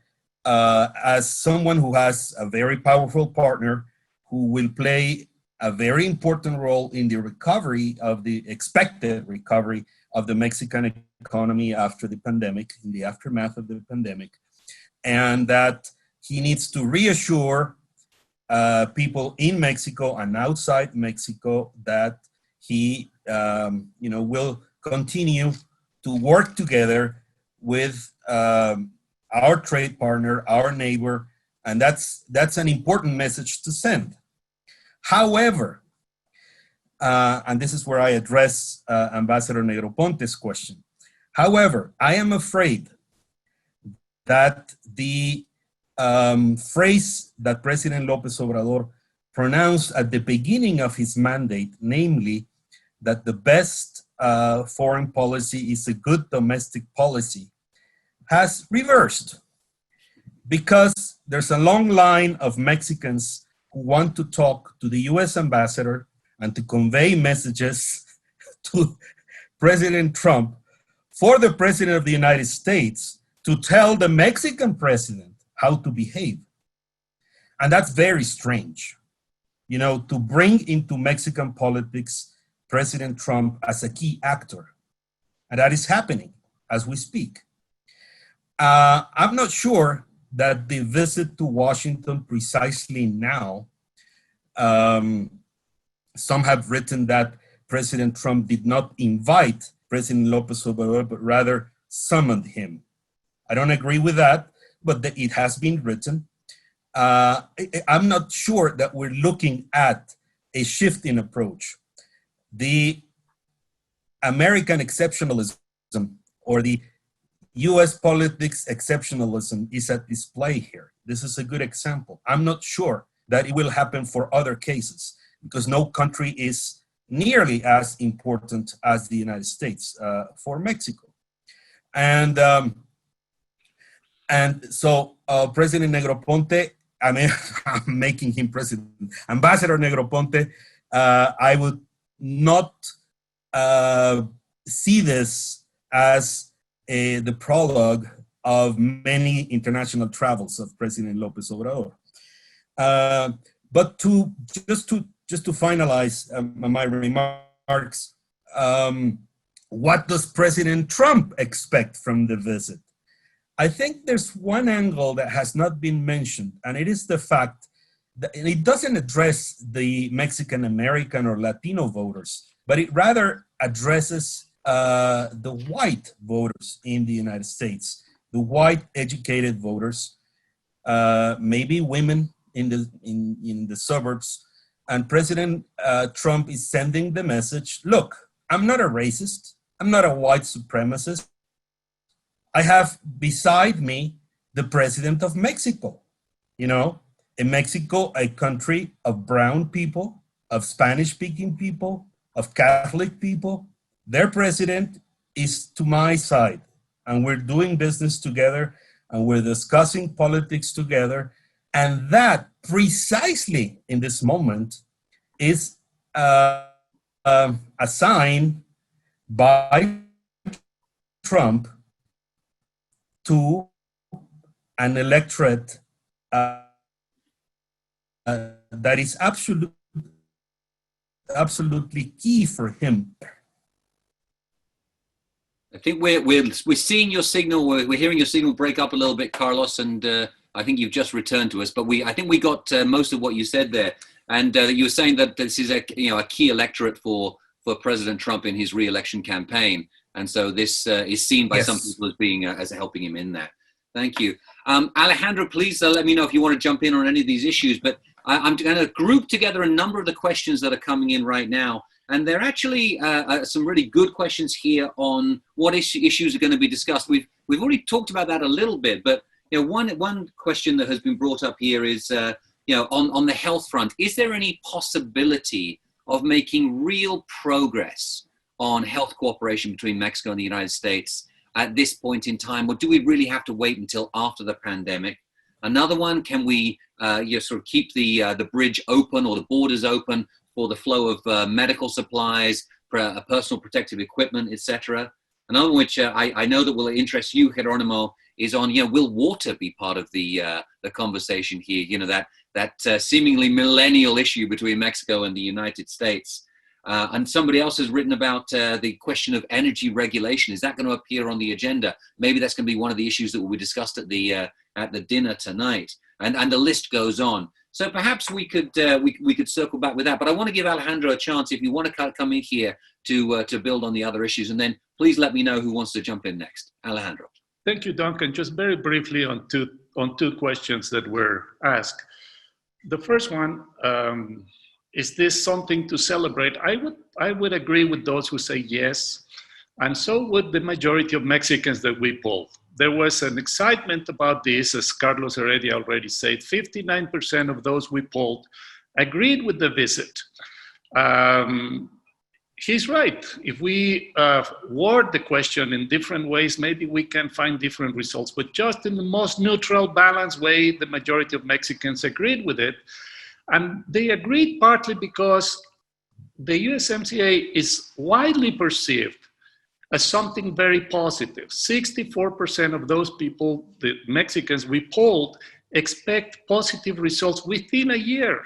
as someone who has a very powerful partner who will play a very important role in the recovery of the expected recovery of the Mexican economy after the pandemic, in the aftermath of the pandemic, and that he needs to reassure people in Mexico and outside Mexico that he, will continue to work together with our trade partner, our neighbor, and that's an important message to send. However, and this is where I address Ambassador Negroponte's question. However, I am afraid that the phrase that President Lopez Obrador pronounced at the beginning of his mandate, namely that the best foreign policy is a good domestic policy, has reversed, because there's a long line of Mexicans who want to talk to the U.S. ambassador and to convey messages to President Trump for the President of the United States to tell the Mexican president how to behave. And that's very strange, to bring into Mexican politics President Trump as a key actor. And that is happening as we speak. I'm not sure that the visit to Washington precisely now, some have written that President Trump did not invite President Lopez Obrador, but rather summoned him. I don't agree with that, but it has been written. I'm not sure that we're looking at a shift in approach. The American exceptionalism or the US politics exceptionalism is at display here. This is a good example. I'm not sure that it will happen for other cases because no country is nearly as important as the United States for Mexico. And so President Negroponte, I'm making him president. Ambassador Negroponte, I would not see this as the prologue of many international travels of President Lopez Obrador. But just to finalize my remarks, what does President Trump expect from the visit? I think there's one angle that has not been mentioned, and it is the fact that it doesn't address the Mexican American or Latino voters, but it rather addresses the white voters in the United States, the white educated voters, maybe women in the suburbs. And President Trump is sending the message, look, I'm not a racist, I'm not a white supremacist. I have beside me the president of Mexico, you know, in Mexico, a country of brown people, of Spanish-speaking people, of Catholic people. Their president is to my side, and we're doing business together, and we're discussing politics together. And that precisely in this moment is a sign by Trump to an electorate that is absolutely key for him. I think we're seeing your signal. We're hearing your signal break up a little bit, Carlos, and I think you've just returned to us. But I think we got most of what you said there, and you were saying that this is a key electorate for President Trump in his re-election campaign, and so this is seen by some people as being as helping him in that. Thank you, Alejandro. Please let me know if you want to jump in on any of these issues. But I'm going to group together a number of the questions that are coming in right now. And there are actually some really good questions here on what issues are going to be discussed. We've already talked about that a little bit, but one question that has been brought up here is on the health front. Is there any possibility of making real progress on health cooperation between Mexico and the United States at this point in time, or do we really have to wait until after the pandemic? Another one: can we sort of keep the bridge open or the borders open for the flow of medical supplies, personal protective equipment, etc.? Another one, which I know that will interest you, Geronimo, is on, will water be part of the conversation here? That seemingly millennial issue between Mexico and the United States. And somebody else has written about the question of energy regulation. Is that going to appear on the agenda? Maybe that's going to be one of the issues that will be discussed at the dinner tonight. And the list goes on. So perhaps we could circle back with that. But I want to give Alejandro a chance, if you want to come in here to build on the other issues, and then please let me know who wants to jump in next. Alejandro. Thank you, Duncan. Just very briefly on two questions that were asked. The first one, is this something to celebrate? I would agree with those who say yes, and so would the majority of Mexicans that we polled. There was an excitement about this, as Carlos Heredia already said. 59% of those we polled agreed with the visit. He's right. If we word the question in different ways, maybe we can find different results. But just in the most neutral, balanced way, the majority of Mexicans agreed with it. And they agreed partly because the USMCA is widely perceived as something very positive. 64% of those people, the Mexicans we polled, expect positive results within a year.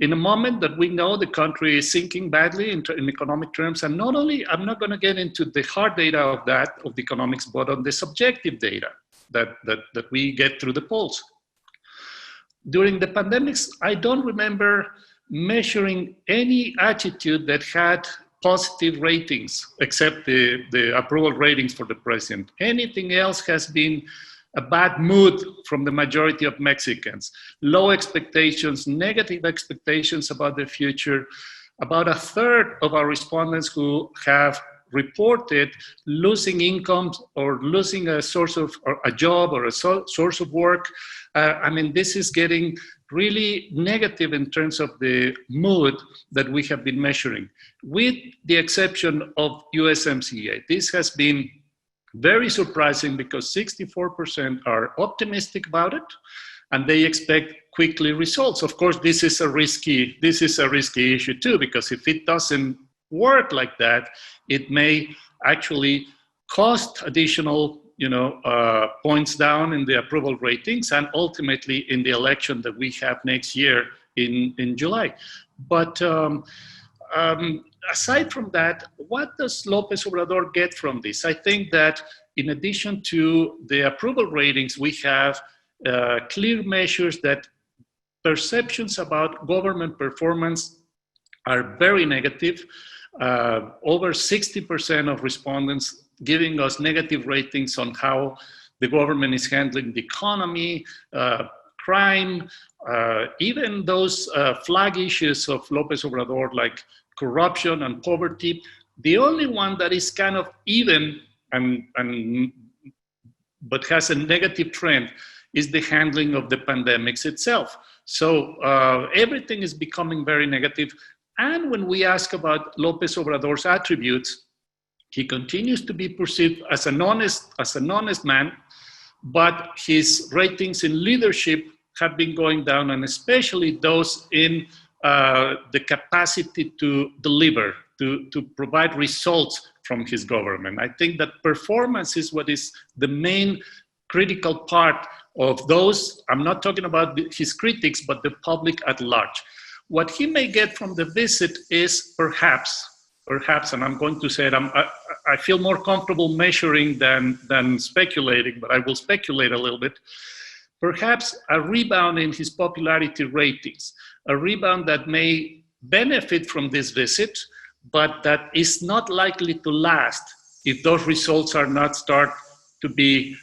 In a moment that we know the country is sinking badly in economic terms, and not only, I'm not going to get into the hard data of the economics, but on the subjective data that we get through the polls. During the pandemics, I don't remember measuring any attitude that had positive ratings, except the approval ratings for the president. Anything else has been a bad mood from the majority of Mexicans. Low expectations, negative expectations about the future. About a third of our respondents who have reported losing income or losing a source of or a job or a source of work. This is getting really negative in terms of the mood that we have been measuring, with the exception of USMCA. This has been very surprising because 64% are optimistic about it, and they expect quickly results. Of course, this is a risky issue too, because if it doesn't work like that, it may actually cost additional points down in the approval ratings and ultimately in the election that we have next year in July. But aside from that, what does Lopez Obrador get from this? I think that in addition to the approval ratings, we have clear measures that perceptions about government performance are very negative. Over 60% of respondents giving us negative ratings on how the government is handling the economy, crime, even those flag issues of Lopez Obrador like corruption and poverty. The only one that is kind of even but has a negative trend is the handling of the pandemics itself. So everything is becoming very negative. And when we ask about Lopez Obrador's attributes, he continues to be perceived as an honest man, but his ratings in leadership have been going down, and especially those in the capacity to deliver, to provide results from his government. I think that performance is what is the main critical part of those. I'm not talking about his critics, but the public at large. What he may get from the visit is perhaps, and I'm going to say it, I feel more comfortable measuring than speculating, but I will speculate a little bit. Perhaps a rebound in his popularity ratings, a rebound that may benefit from this visit, but that is not likely to last if those results are not start to be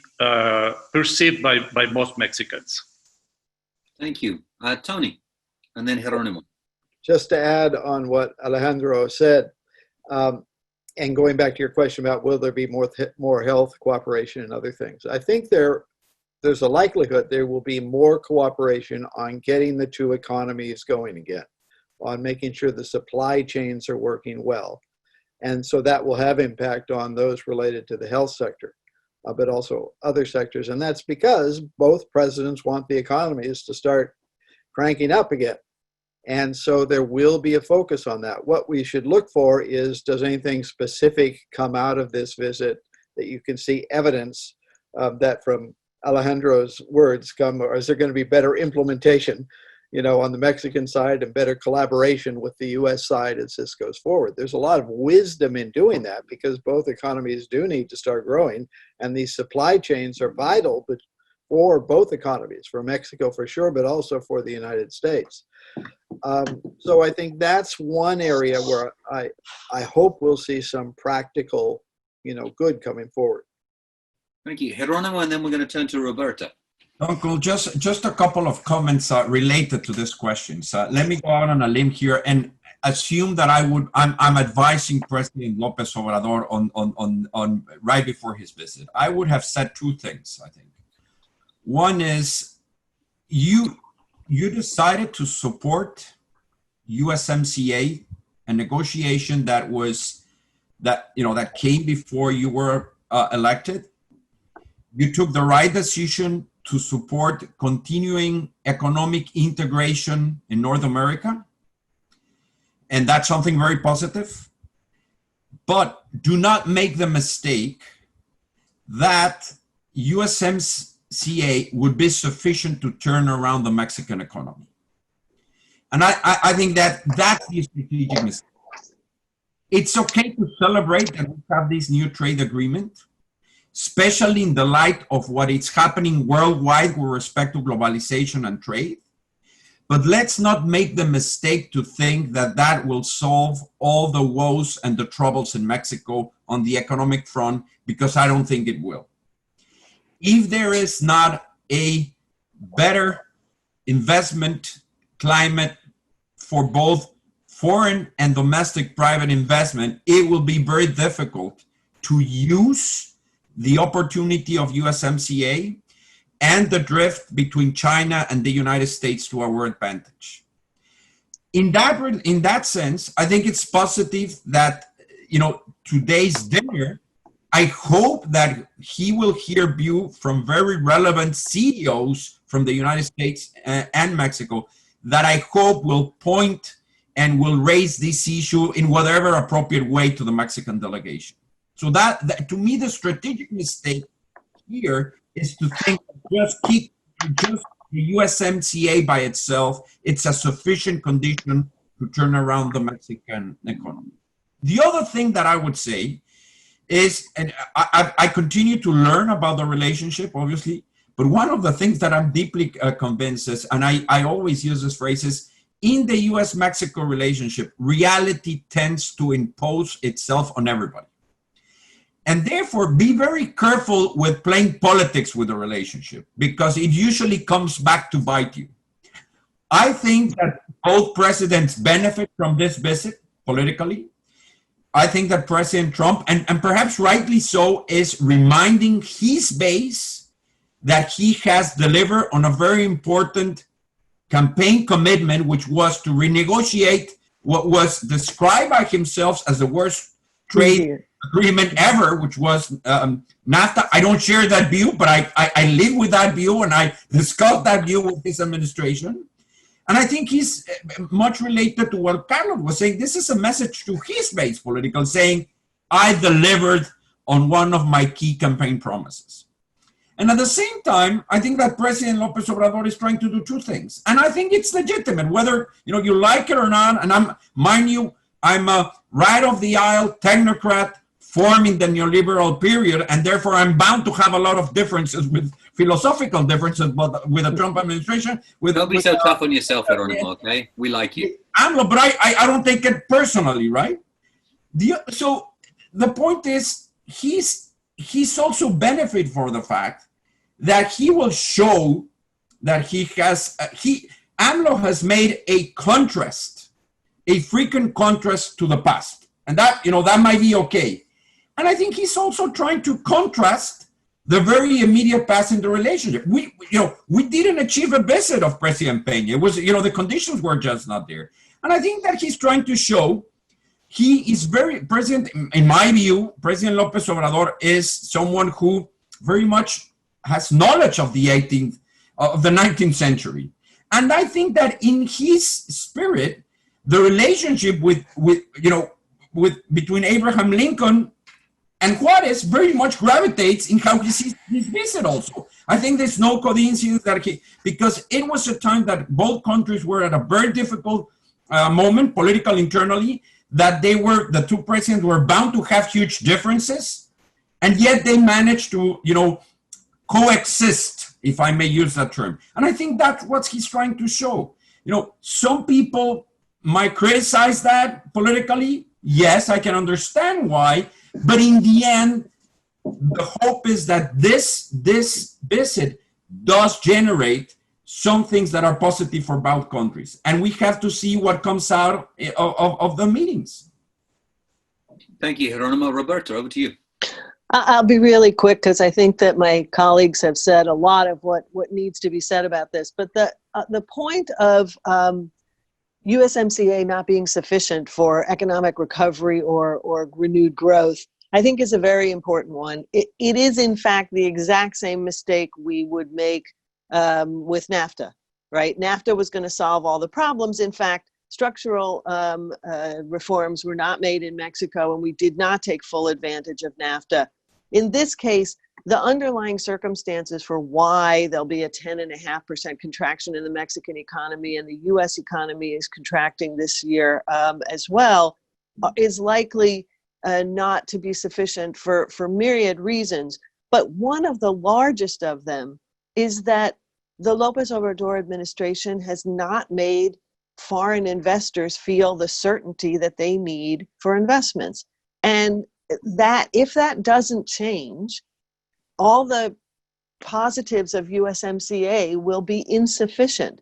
perceived by most Mexicans. Thank you. Tony, and then Jeronimo. Just to add on what Alejandro said, and going back to your question about will there be more health cooperation and other things, I think there's a likelihood there will be more cooperation on getting the two economies going again, on making sure the supply chains are working well. And so that will have impact on those related to the health sector, but also other sectors. And that's because both presidents want the economies to start cranking up again. And so there will be a focus on that. What we should look for is, does anything specific come out of this visit that you can see evidence that from Alejandro's words come, or is there going to be better implementation, on the Mexican side and better collaboration with the U.S. side as this goes forward? There's a lot of wisdom in doing that because both economies do need to start growing, and these supply chains are vital for both economies, for Mexico for sure, but also for the United States. So I think that's one area where I hope we'll see some practical, good coming forward. Thank you. Geronimo, and then we're going to turn to Roberta. Uncle, just a couple of comments related to this question. So let me go out on a limb here and assume that I'm advising President Lopez Obrador on right before his visit. I would have said two things, I think. One is you decided to support USMCA, a negotiation that came before you were elected. You took the right decision to support continuing economic integration in North America. And that's something very positive. But do not make the mistake that USMCA would be sufficient to turn around the Mexican economy. And I think that's the strategic mistake. It's okay to celebrate that we have this new trade agreement, especially in the light of what is happening worldwide with respect to globalization and trade. But let's not make the mistake to think that that will solve all the woes and the troubles in Mexico on the economic front, because I don't think it will. If there is not a better investment climate for both foreign and domestic private investment, it will be very difficult to use the opportunity of USMCA and the drift between China and the United States to our advantage. In that sense, I think it's positive that, today's dinner, I hope that he will hear view from very relevant CEOs from the United States and Mexico that I hope will point and will raise this issue in whatever appropriate way to the Mexican delegation. So that to me, the strategic mistake here is to think just the USMCA by itself, it's a sufficient condition to turn around the Mexican economy. The other thing that I would say is, and I continue to learn about the relationship, obviously, but one of the things that I'm deeply convinced is, and I always use this phrase, is in the U.S. Mexico relationship, reality tends to impose itself on everybody. And therefore, be very careful with playing politics with the relationship, because it usually comes back to bite you. I think that both presidents benefit from this visit politically. I think that President Trump, and perhaps rightly so, is reminding his base that he has delivered on a very important campaign commitment, which was to renegotiate what was described by himself as the worst trade agreement ever, which was NAFTA. I don't share that view, but I live with that view, and I discussed that view with his administration. And I think he's much related to what Carlos was saying. This is a message to his base political, saying, I delivered on one of my key campaign promises. And at the same time, I think that President Lopez Obrador is trying to do two things. And I think it's legitimate, whether you like it or not. And mind you, I'm a right-of-the-aisle technocrat forming the neoliberal period, and therefore I'm bound to have a lot of differences, with philosophical differences, but with the Trump administration. Don't be so tough on yourself, Geronimo, okay? We like you. AMLO, but I don't take it personally, right? So the point is, he's also benefit for the fact that he will show that AMLO has made a contrast, a frequent contrast to the past. And that might be okay. And I think he's also trying to contrast the very immediate past in the relationship. We didn't achieve a visit of President Peña. It was, the conditions were just not there. And I think that he's trying to show he is in my view, President Lopez Obrador is someone who very much has knowledge of the 19th century. And I think that in his spirit, the relationship between Abraham Lincoln and Juarez very much gravitates in how he sees his visit also. I think there's no coincidence because it was a time that both countries were at a very difficult moment, political internally, that the two presidents were bound to have huge differences, and yet they managed to, coexist, if I may use that term. And I think that's what he's trying to show. Some people might criticize that politically. Yes, I can understand why. But in the end, the hope is that this visit does generate some things that are positive for both countries. And we have to see what comes out of the meetings. Thank you, Geronimo. Roberto, over to you. I'll be really quick because I think that my colleagues have said a lot of what needs to be said about this. But the point of USMCA not being sufficient for economic recovery or renewed growth, I think is a very important one. It is, in fact, the exact same mistake we would make with NAFTA, right? NAFTA was going to solve all the problems. In fact, structural reforms were not made in Mexico, and we did not take full advantage of NAFTA. In this case, the underlying circumstances for why there'll be a 10.5% contraction in the Mexican economy and the U.S. economy is contracting this year as well is likely not to be sufficient for myriad reasons. But one of the largest of them is that the Lopez Obrador administration has not made foreign investors feel the certainty that they need for investments. And that if that doesn't change, all the positives of USMCA will be insufficient.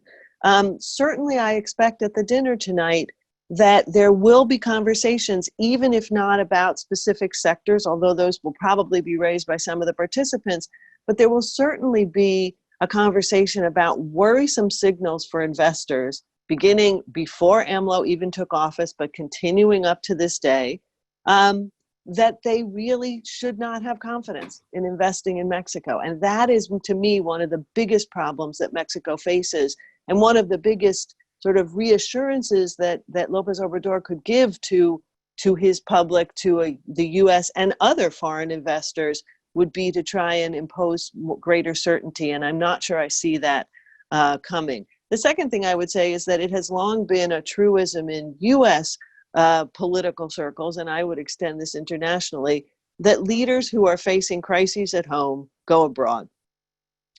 Certainly, I expect at the dinner tonight that there will be conversations, even if not about specific sectors, although those will probably be raised by some of the participants, but there will certainly be a conversation about worrisome signals for investors, beginning before AMLO even took office, but continuing up to this day, that they really should not have confidence in investing in Mexico. And that is, to me, one of the biggest problems that Mexico faces, and one of the biggest sort of reassurances that Lopez Obrador could give to his public, to the U.S. and other foreign investors, would be to try and impose greater certainty. And I'm not sure I see that coming. The second thing I would say is that it has long been a truism in U.S. Political circles, and I would extend this internationally, that leaders who are facing crises at home go abroad,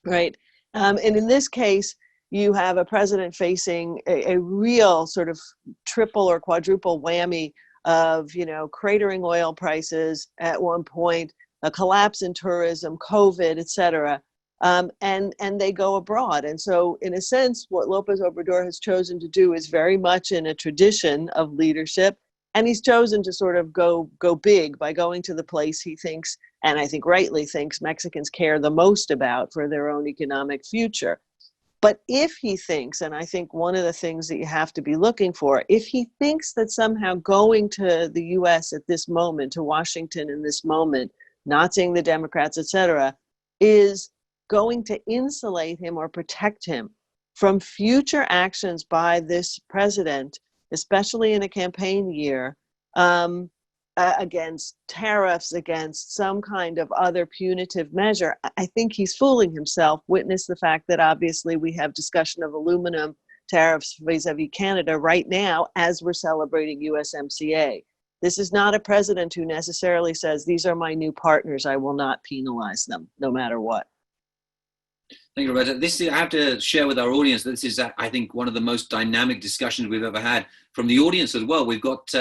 right? And in this case, you have a president facing a real sort of triple or quadruple whammy of, cratering oil prices at one point, a collapse in tourism, COVID, et cetera, and they go abroad. And so, in a sense, what Lopez Obrador has chosen to do is very much in a tradition of leadership, and he's chosen to sort of go big by going to the place he thinks, and I think rightly thinks, Mexicans care the most about for their own economic future. But if he thinks, and I think one of the things that you have to be looking for, if he thinks that somehow going to the U.S. at this moment, to Washington in this moment, not seeing the Democrats, et cetera, is going to insulate him or protect him from future actions by this president, especially in a campaign year, against tariffs, against some kind of other punitive measure, I think he's fooling himself. Witness the fact that obviously we have discussion of aluminum tariffs vis-a-vis Canada right now as we're celebrating USMCA. This is not a president who necessarily says, these are my new partners, I will not penalize them, no matter what. Thank you, Roberta. I have to share with our audience that this is, I think, one of the most dynamic discussions we've ever had from the audience as well. We've got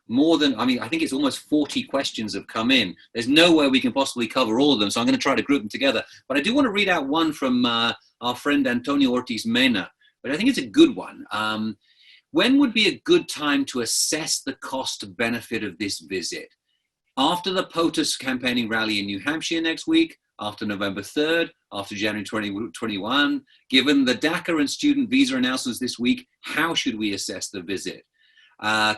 more than, I think it's almost 40 questions have come in. There's no way we can possibly cover all of them, so I'm going to try to group them together. But I do want to read out one from our friend Antonio Ortiz Mena, but I think it's a good one. When would be a good time to assess the cost benefit of this visit? After the POTUS campaigning rally in New Hampshire next week, after November 3rd, after January 2021, given the DACA and student visa announcements this week, how should we assess the visit?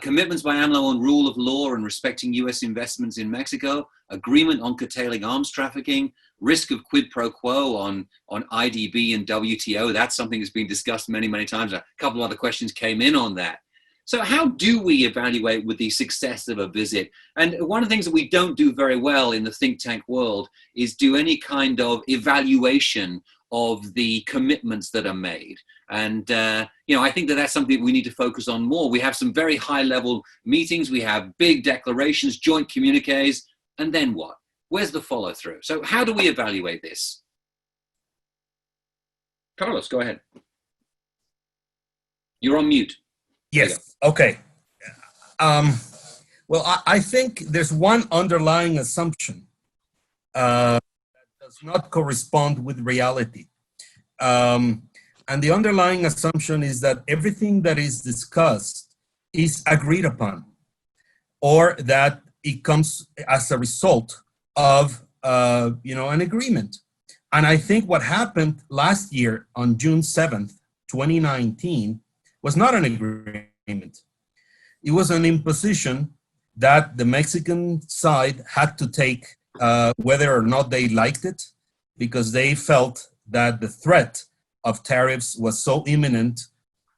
Commitments by AMLO on rule of law and respecting U.S. investments in Mexico, agreement on curtailing arms trafficking, risk of quid pro quo on IDB and WTO. That's something that's been discussed many, many times. A couple of other questions came in on that. So how do we evaluate with the success of a visit? And one of the things that we don't do very well in the think tank world is do any kind of evaluation of the commitments that are made. And, I think that that's something we need to focus on more. We have some very high level meetings. We have big declarations, joint communiques, and then what? Where's the follow through? So how do we evaluate this? Carlos, go ahead. You're on mute. Yes. Okay. Well, I think there's one underlying assumption that does not correspond with reality. And the underlying assumption is that everything that is discussed is agreed upon, or that it comes as a result of, an agreement. And I think what happened last year on June 7th, 2019, was not an agreement. It was an imposition that the Mexican side had to take, whether or not they liked it, because they felt that the threat of tariffs was so imminent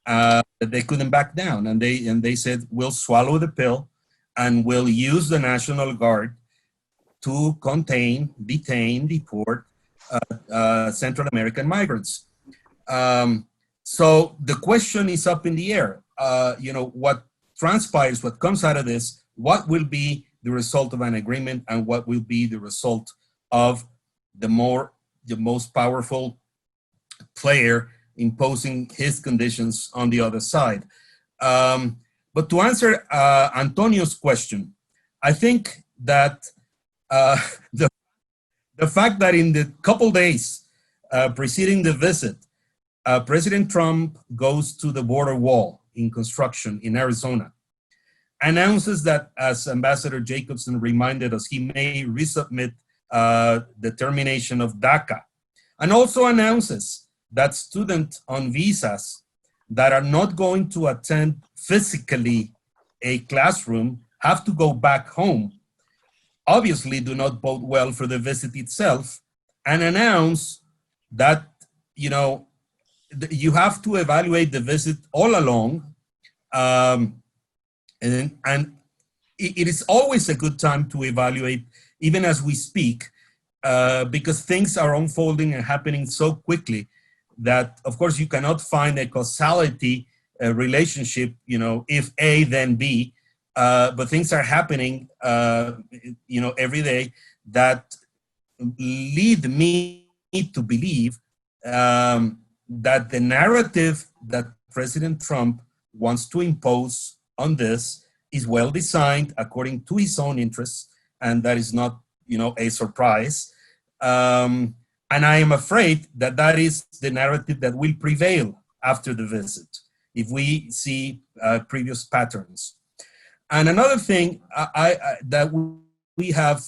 that they couldn't back down. And they said, we'll swallow the pill and we'll use the National Guard to contain, detain, deport Central American migrants. So the question is up in the air. What transpires, what comes out of this, what will be the result of an agreement, and what will be the result of the most powerful player imposing his conditions on the other side. But to answer Antonio's question, I think that the fact that in the couple days preceding the visit, President Trump goes to the border wall in construction in Arizona, announces that, as Ambassador Jacobson reminded us, he may resubmit the termination of DACA, and also announces that students on visas that are not going to attend physically a classroom have to go back home, obviously do not bode well for the visit itself, and announce that, you have to evaluate the visit all along. And it is always a good time to evaluate, even as we speak, because things are unfolding and happening so quickly that, of course, you cannot find a causality relationship, if A, then B, but things are happening, every day that lead me to believe that the narrative that President Trump wants to impose on this is well designed according to his own interests, and that is not, a surprise. And I am afraid that that is the narrative that will prevail after the visit, if we see previous patterns. And another thing that we have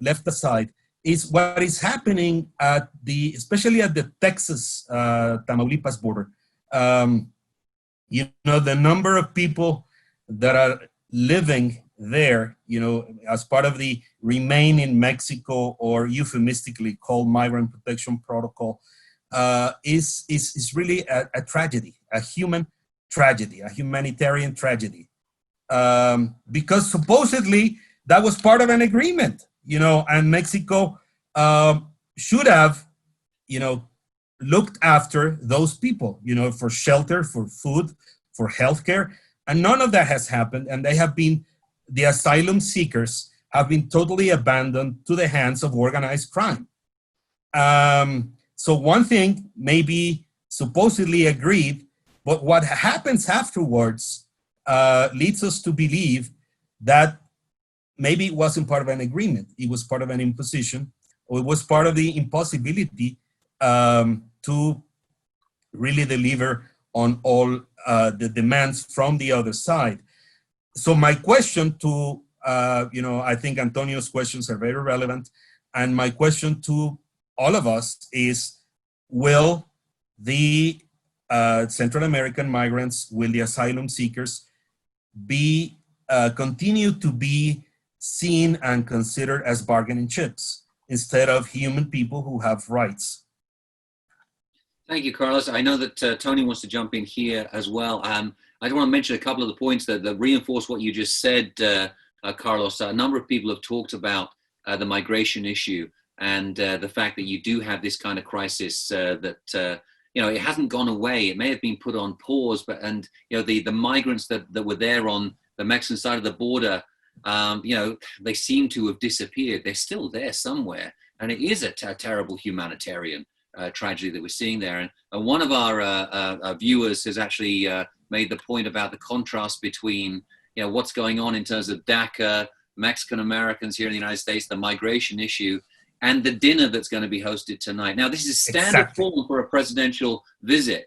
left aside is what is happening especially at the Texas-Tamaulipas border. The number of people that are living there, as part of the Remain in Mexico, or euphemistically called Migrant Protection Protocol, is really a tragedy, a human tragedy, a humanitarian tragedy. Because supposedly that was part of an agreement, and Mexico should have, looked after those people, for shelter, for food, for healthcare, and none of that has happened. And the asylum seekers have been totally abandoned to the hands of organized crime. So one thing may be supposedly agreed, but what happens afterwards leads us to believe that maybe it wasn't part of an agreement. It was part of an imposition, or it was part of the impossibility to really deliver on all the demands from the other side. So my question to, I think Antonio's questions are very relevant. And my question to all of us is, will the Central American migrants, will the asylum seekers continue to be seen and considered as bargaining chips instead of human people who have rights? Thank you, Carlos. I know that Tony wants to jump in here as well. I just want to mention a couple of the points that reinforce what you just said, Carlos. A number of people have talked about the migration issue and the fact that you do have this kind of crisis that it hasn't gone away. It may have been put on pause, but the migrants that were there on the Mexican side of the border, they seem to have disappeared. They're still there somewhere, and it is a terrible humanitarian tragedy that we're seeing there. And one of our viewers has actually made the point about the contrast between what's going on in terms of DACA, Mexican Americans here in the United States, the migration issue, and the dinner that's going to be hosted tonight. Now, this is standard form for a presidential visit,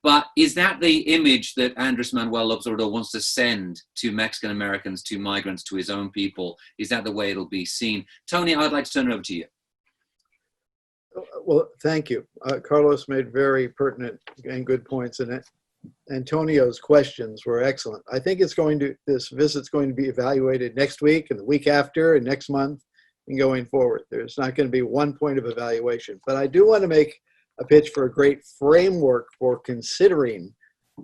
but is that the image that Andrés Manuel López Obrador wants to send to Mexican Americans, to migrants, to his own people? Is that the way it'll be seen? Tony, I'd like to turn it over to you. Well, thank you. Carlos made very pertinent and good points in it. Antonio's questions were excellent. I think this visit's going to be evaluated next week and the week after and next month and going forward. There's not going to be one point of evaluation, but I do want to make a pitch for a great framework for considering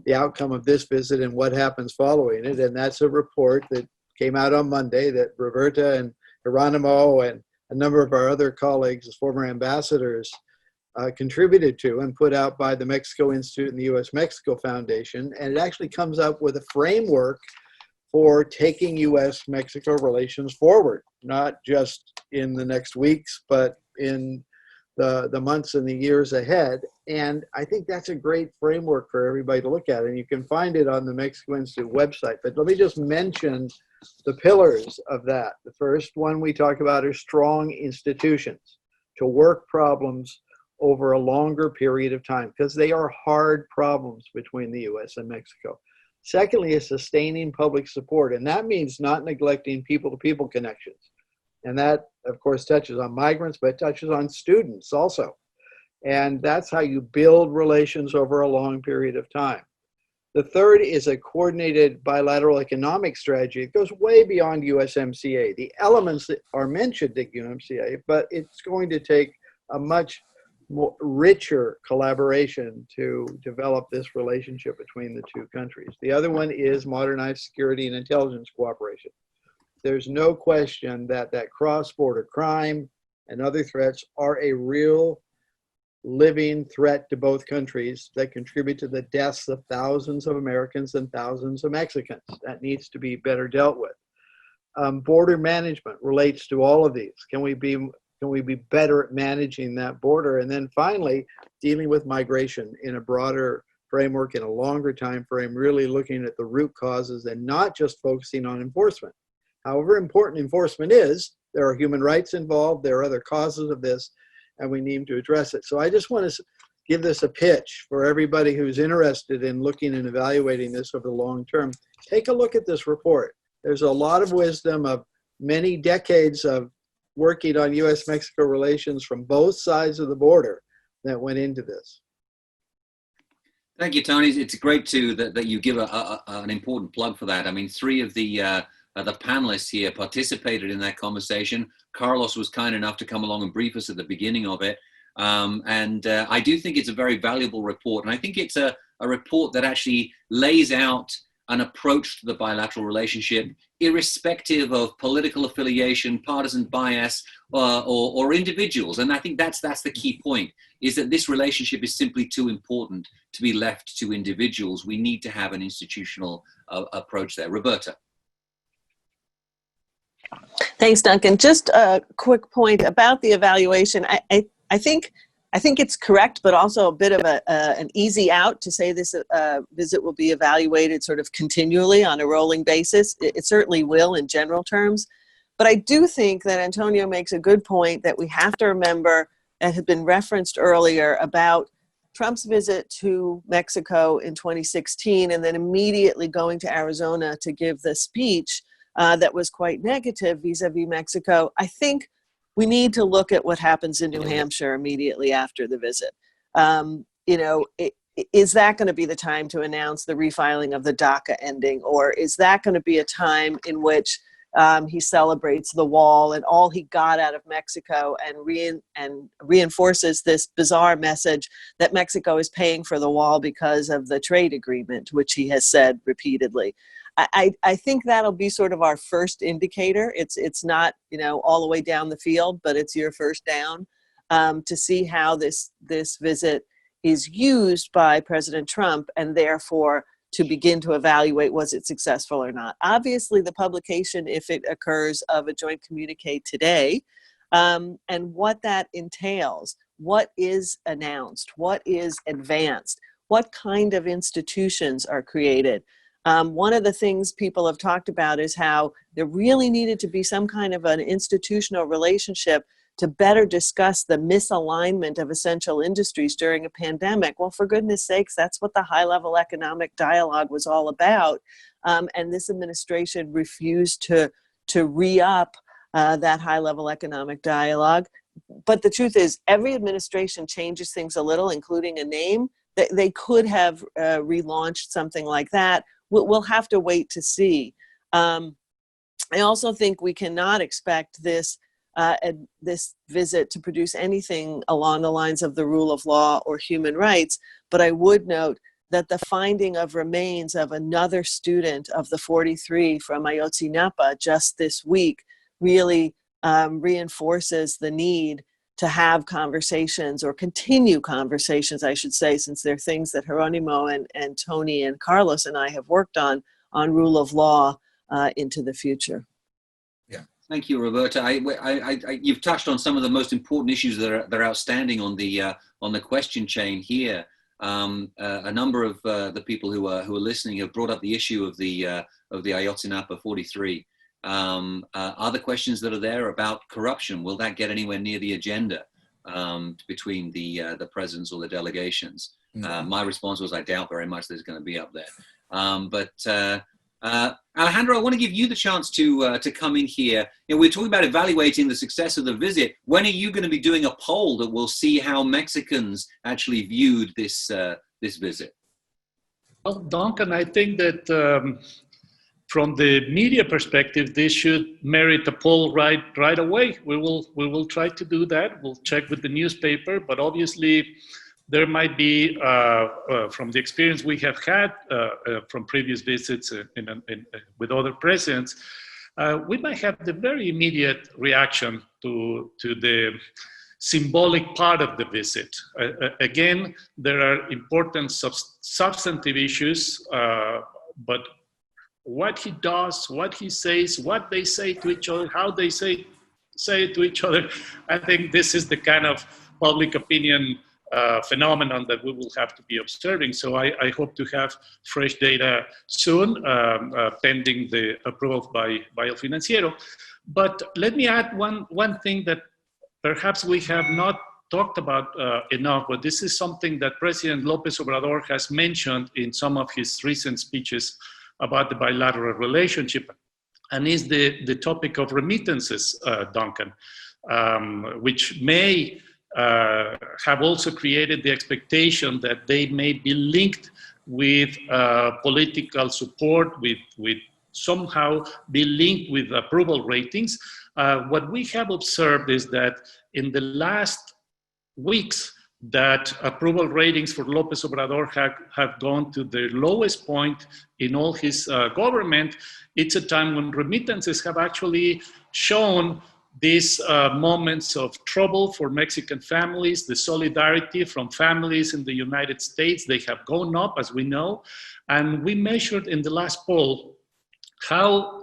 the outcome of this visit and what happens following it. And that's a report that came out on Monday that Roberta and Geronimo and a number of our other colleagues as former ambassadors contributed to and put out by the Mexico Institute and the U.S. Mexico Foundation. And it actually comes up with a framework for taking U.S.-Mexico relations forward, not just in the next weeks, but in the months and the years ahead. And I think that's a great framework for everybody to look at. And you can find it on the Mexico Institute website. But let me just mention the pillars of that. The first one we talk about are strong institutions to work problems over a longer period of time, because they are hard problems between the U.S. and Mexico. Secondly, is sustaining public support, and that means not neglecting people-to-people connections. And that, of course, touches on migrants, but it touches on students also. And that's how you build relations over a long period of time. The third is a coordinated bilateral economic strategy. It goes way beyond USMCA. The elements that are mentioned at USMCA, but it's going to take a much richer collaboration to develop this relationship between the two countries. The other one is modernized security and intelligence cooperation. There's no question that cross-border crime and other threats are a real living threat to both countries that contribute to the deaths of thousands of Americans and thousands of Mexicans. That needs to be better dealt with. Border management relates to all of these. Can we be better at managing that border? And then finally, dealing with migration in a broader framework, in a longer time frame, really looking at the root causes and not just focusing on enforcement. However important enforcement is, there are human rights involved, there are other causes of this, and we need to address it. So I just want to give this a pitch for everybody who's interested in looking and evaluating this over the long term. Take a look at this report. There's a lot of wisdom of many decades of working on U.S.-Mexico relations from both sides of the border that went into this. Thank you, Tony. It's great that you give an important plug for that. I mean, three of the panelists here participated in that conversation. Carlos was kind enough to come along and brief us at the beginning of it. I do think it's a very valuable report. And I think it's a report that actually lays out an approach to the bilateral relationship, irrespective of political affiliation, partisan bias, or individuals. And I think that's the key point, is that this relationship is simply too important to be left to individuals. We need to have an institutional approach there. Roberta. Thanks, Duncan. Just a quick point about the evaluation. I think it's correct, but also a bit of an easy out to say this visit will be evaluated sort of continually on a rolling basis. It certainly will in general terms. But I do think that Antonio makes a good point that we have to remember, and had been referenced earlier, about Trump's visit to Mexico in 2016 and then immediately going to Arizona to give the speech that was quite negative vis-a-vis Mexico. I think we need to look at what happens in New Hampshire immediately after the visit. Is that going to be the time to announce the refiling of the DACA ending? Or is that going to be a time in which he celebrates the wall and all he got out of Mexico and reinforces this bizarre message that Mexico is paying for the wall because of the trade agreement, which he has said repeatedly? I think that'll be sort of our first indicator. It's not, all the way down the field, but it's your first down to see how this visit is used by President Trump, and therefore to begin to evaluate, was it successful or not. Obviously, the publication, if it occurs, of a joint communique today, and what that entails, what is announced, what is advanced, what kind of institutions are created. One of the things people have talked about is how there really needed to be some kind of an institutional relationship to better discuss the misalignment of essential industries during a pandemic. Well, for goodness sakes, that's what the high-level economic dialogue was all about. And this administration refused to re-up that high-level economic dialogue. But the truth is, every administration changes things a little, including a name. They could have relaunched something like that. We'll have to wait to see. I also think we cannot expect this visit to produce anything along the lines of the rule of law or human rights. But I would note that the finding of remains of another student of the 43 from Ayotzinapa just this week really reinforces the need to have conversations, or continue conversations, I should say, since they're things that Jeronimo and Tony and Carlos and I have worked on rule of law into the future. Yeah, thank you, Roberta. You've touched on some of the most important issues that are outstanding on the question chain here. A number of the people who are listening have brought up the issue of the Ayotzinapa 43. Other questions that are there about corruption, will that get anywhere near the agenda between the presidents or the delegations? My response was, I doubt very much there's going to be up there. Alejandro, I want to give you the chance to come in here. We're talking about evaluating the success of the visit. When are you going to be doing a poll that will see how Mexicans actually viewed this visit? Well, Duncan, I think that from the media perspective, this should merit a poll right away. We will try to do that. We'll check with the newspaper, but obviously there might be, from the experience we have had from previous visits with other presidents, we might have the very immediate reaction to the symbolic part of the visit. Again, there are important substantive issues, but what he does, what he says, what they say to each other, how they say it to each other, I think this is the kind of public opinion phenomenon that we will have to be observing. So I hope to have fresh data soon, pending the approval by El Financiero. But let me add one thing that perhaps we have not talked about enough, but this is something that President Lopez Obrador has mentioned in some of his recent speeches about the bilateral relationship, and is the topic of remittances, Duncan, which may have also created the expectation that they may be linked with political support, with somehow be linked with approval ratings. What we have observed is that in the last weeks, that approval ratings for Lopez Obrador have gone to the lowest point in all his government. It's a time when remittances have actually shown these moments of trouble for Mexican families, the solidarity from families in the United States, they have gone up, as we know. And we measured in the last poll how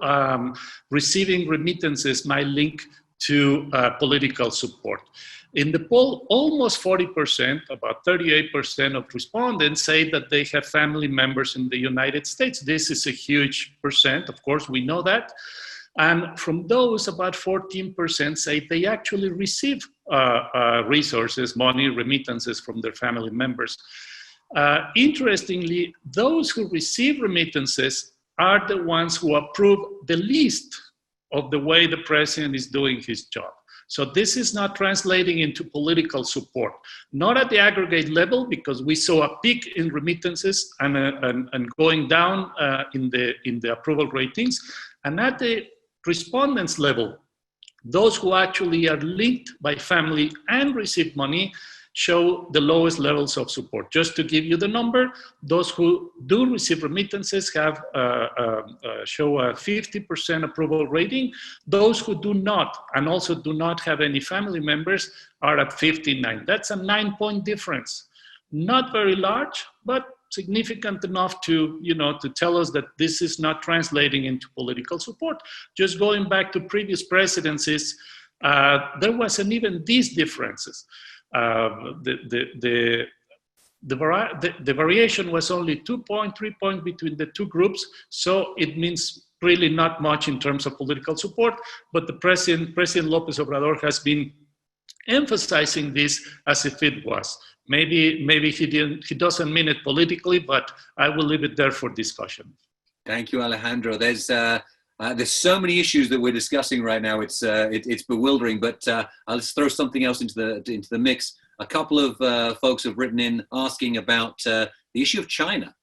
receiving remittances might link to political support. In the poll, almost 40%, about 38% of respondents say that they have family members in the United States. This is a huge percent, of course, we know that. And from those, about 14% say they actually receive resources, money, remittances from their family members. Interestingly, those who receive remittances are the ones who approve the least of the way the president is doing his job. So this is not translating into political support, not at the aggregate level, because we saw a peak in remittances and going down in the approval ratings, and at the respondents level, those who actually are linked by family and receive money show the lowest levels of support. Just to give you the number, those who do receive remittances have show a 50% approval rating. Those who do not, and also do not have any family members, are at 59. That's a 9-point difference. Not very large, but significant enough to, to tell us that this is not translating into political support. Just going back to previous presidencies, there wasn't even these differences. The variation was only 2.3 points between the two groups, so it means really not much in terms of political support, but the President Lopez Obrador has been emphasizing this as if it was. Maybe he doesn't mean it politically, but I will leave it there for discussion. Thank you, Alejandro. There's so many issues that we're discussing right now. It's bewildering, but I'll just throw something else into the mix. A couple of folks have written in asking about the issue of China,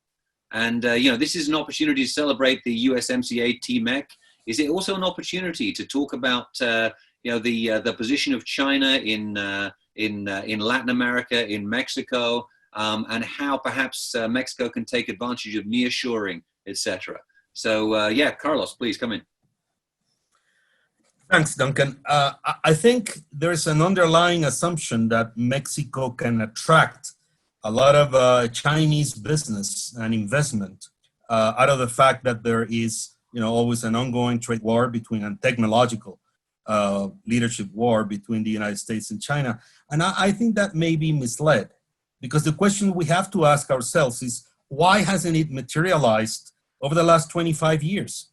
and this is an opportunity to celebrate the USMCA TMEC. Is it also an opportunity to talk about the position of China in Latin America, in Mexico, and how perhaps Mexico can take advantage of nearshoring, etc. So, Carlos, please come in. Thanks, Duncan. I think there's an underlying assumption that Mexico can attract a lot of Chinese business and investment out of the fact that there is, always an ongoing trade war between a technological leadership war between the United States and China. And I think that may be misled, because the question we have to ask ourselves is, why hasn't it materialized over the last 25 years?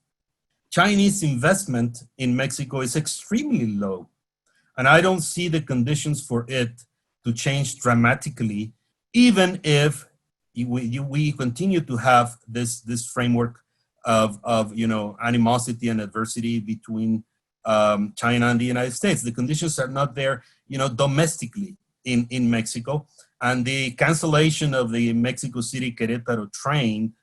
Chinese investment in Mexico is extremely low, and I don't see the conditions for it to change dramatically, even if we continue to have this framework of animosity and adversity between China and the United States. The conditions are not there, domestically in Mexico, and the cancellation of the Mexico City Querétaro train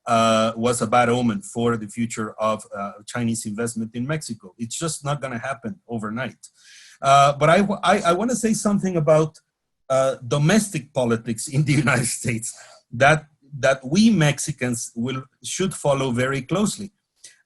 was a bad omen for the future of Chinese investment in Mexico. It's just not going to happen overnight. But I want to say something about domestic politics in the United States that we Mexicans should follow very closely.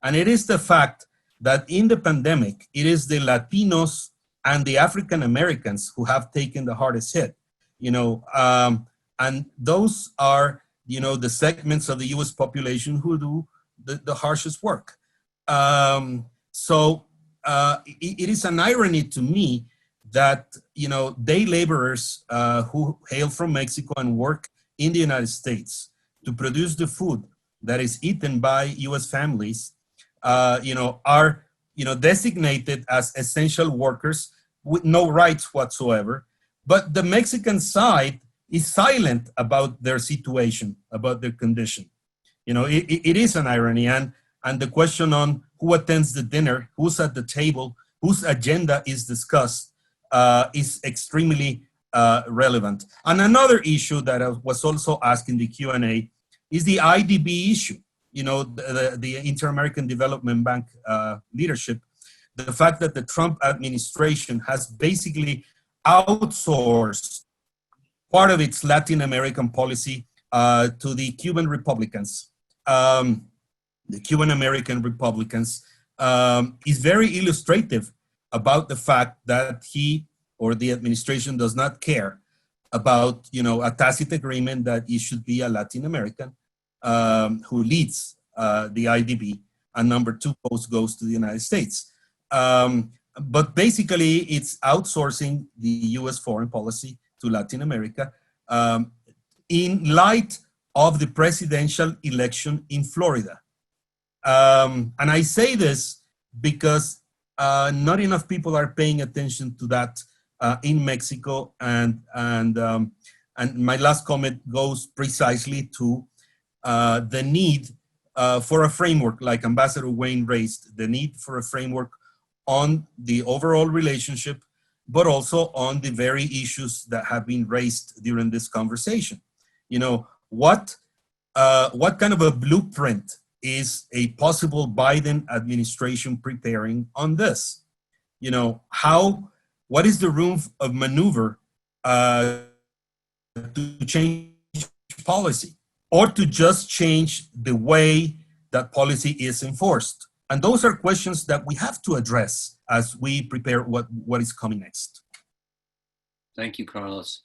And it is the fact that in the pandemic, it is the Latinos and the African Americans who have taken the hardest hit, and those are, the segments of the US population who do the harshest work. So it is an irony to me that, day laborers who hail from Mexico and work in the United States to produce the food that is eaten by US families, are, designated as essential workers with no rights whatsoever. But the Mexican side is silent about their situation, about their condition. It is an irony. And the question on who attends the dinner, who's at the table, whose agenda is discussed, is extremely relevant. And another issue that I was also asked in the Q&A is the IDB issue. The Inter-American Development Bank leadership, the fact that the Trump administration has basically outsourced part of its Latin American policy to the Cuban Republicans, the Cuban American Republicans, is very illustrative about the fact that he or the administration does not care about, a tacit agreement that it should be a Latin American who leads the IDB, and number 2 post goes to the United States. But basically, it's outsourcing the US foreign policy to Latin America in light of the presidential election in Florida. And I say this because not enough people are paying attention to that in Mexico. And my last comment goes precisely to the need for a framework, like Ambassador Wayne raised, the need for a framework on the overall relationship, but also on the very issues that have been raised during this conversation. What kind of a blueprint is a possible Biden administration preparing on this? What is the room of maneuver to change policy, or to just change the way that policy is enforced? And those are questions that we have to address as we prepare what is coming next. Thank you, Carlos.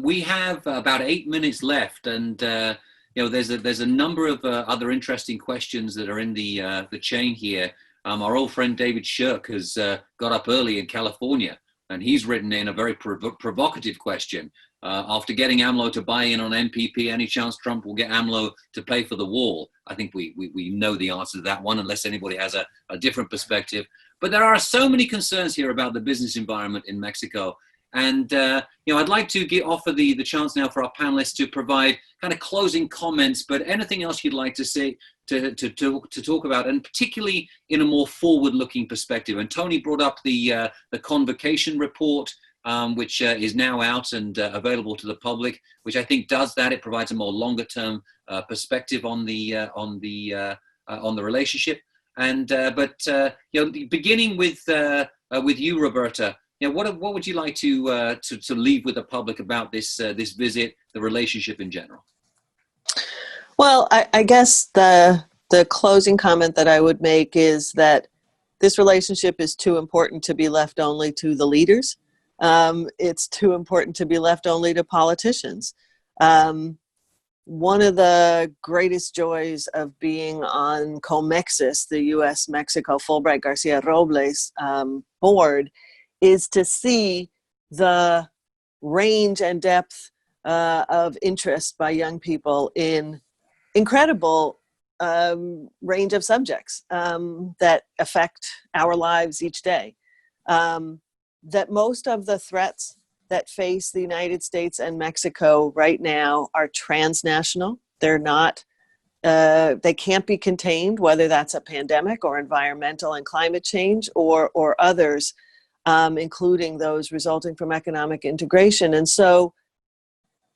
We have about 8 minutes left, and there's a number of other interesting questions that are in the chain here. Our old friend David Shirk has got up early in California, and he's written in a very provocative question. After getting AMLO to buy in on NPP, any chance Trump will get AMLO to pay for the wall? I think we know the answer to that one, unless anybody has a different perspective. But there are so many concerns here about the business environment in Mexico. And, I'd like to offer the chance now for our panelists to provide kind of closing comments, but anything else you'd like to say, to talk about, and particularly in a more forward-looking perspective. And Tony brought up the convocation report, which is now out and available to the public, which I think does that. It provides a more longer-term perspective on the relationship. And beginning with you, Roberta. What would you like to leave with the public about this visit, the relationship in general? Well, I guess the closing comment that I would make is that this relationship is too important to be left only to the leaders. It's too important to be left only to politicians. One of the greatest joys of being on COMEXIS, the U.S. Mexico Fulbright Garcia Robles board, is to see the range and depth of interest by young people in incredible range of subjects that affect our lives each day. That most of the threats that face the United States and Mexico right now are transnational. They're not, they can't be contained, whether that's a pandemic or environmental and climate change or others, including those resulting from economic integration. And so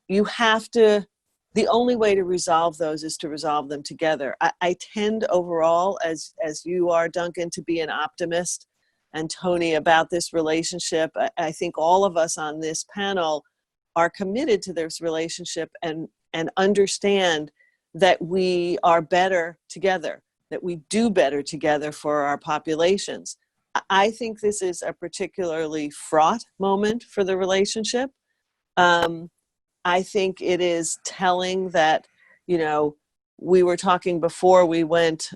you have to the only way to resolve those is to resolve them together. I tend overall, as you are, Duncan, to be an optimist, and Tony, about this relationship. I think all of us on this panel are committed to this relationship and understand that we are better together, that we do better together for our populations. I think this is a particularly fraught moment for the relationship. I think it is telling that, you know, we were talking before we went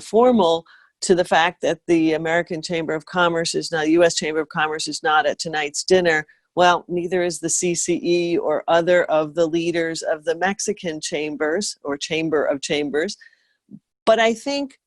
formal to the fact that the American Chamber of Commerce is not, U.S. Chamber of Commerce is not at tonight's dinner. Well, neither is the CCE or other of the leaders of the Mexican chambers or Chamber of Chambers. But I think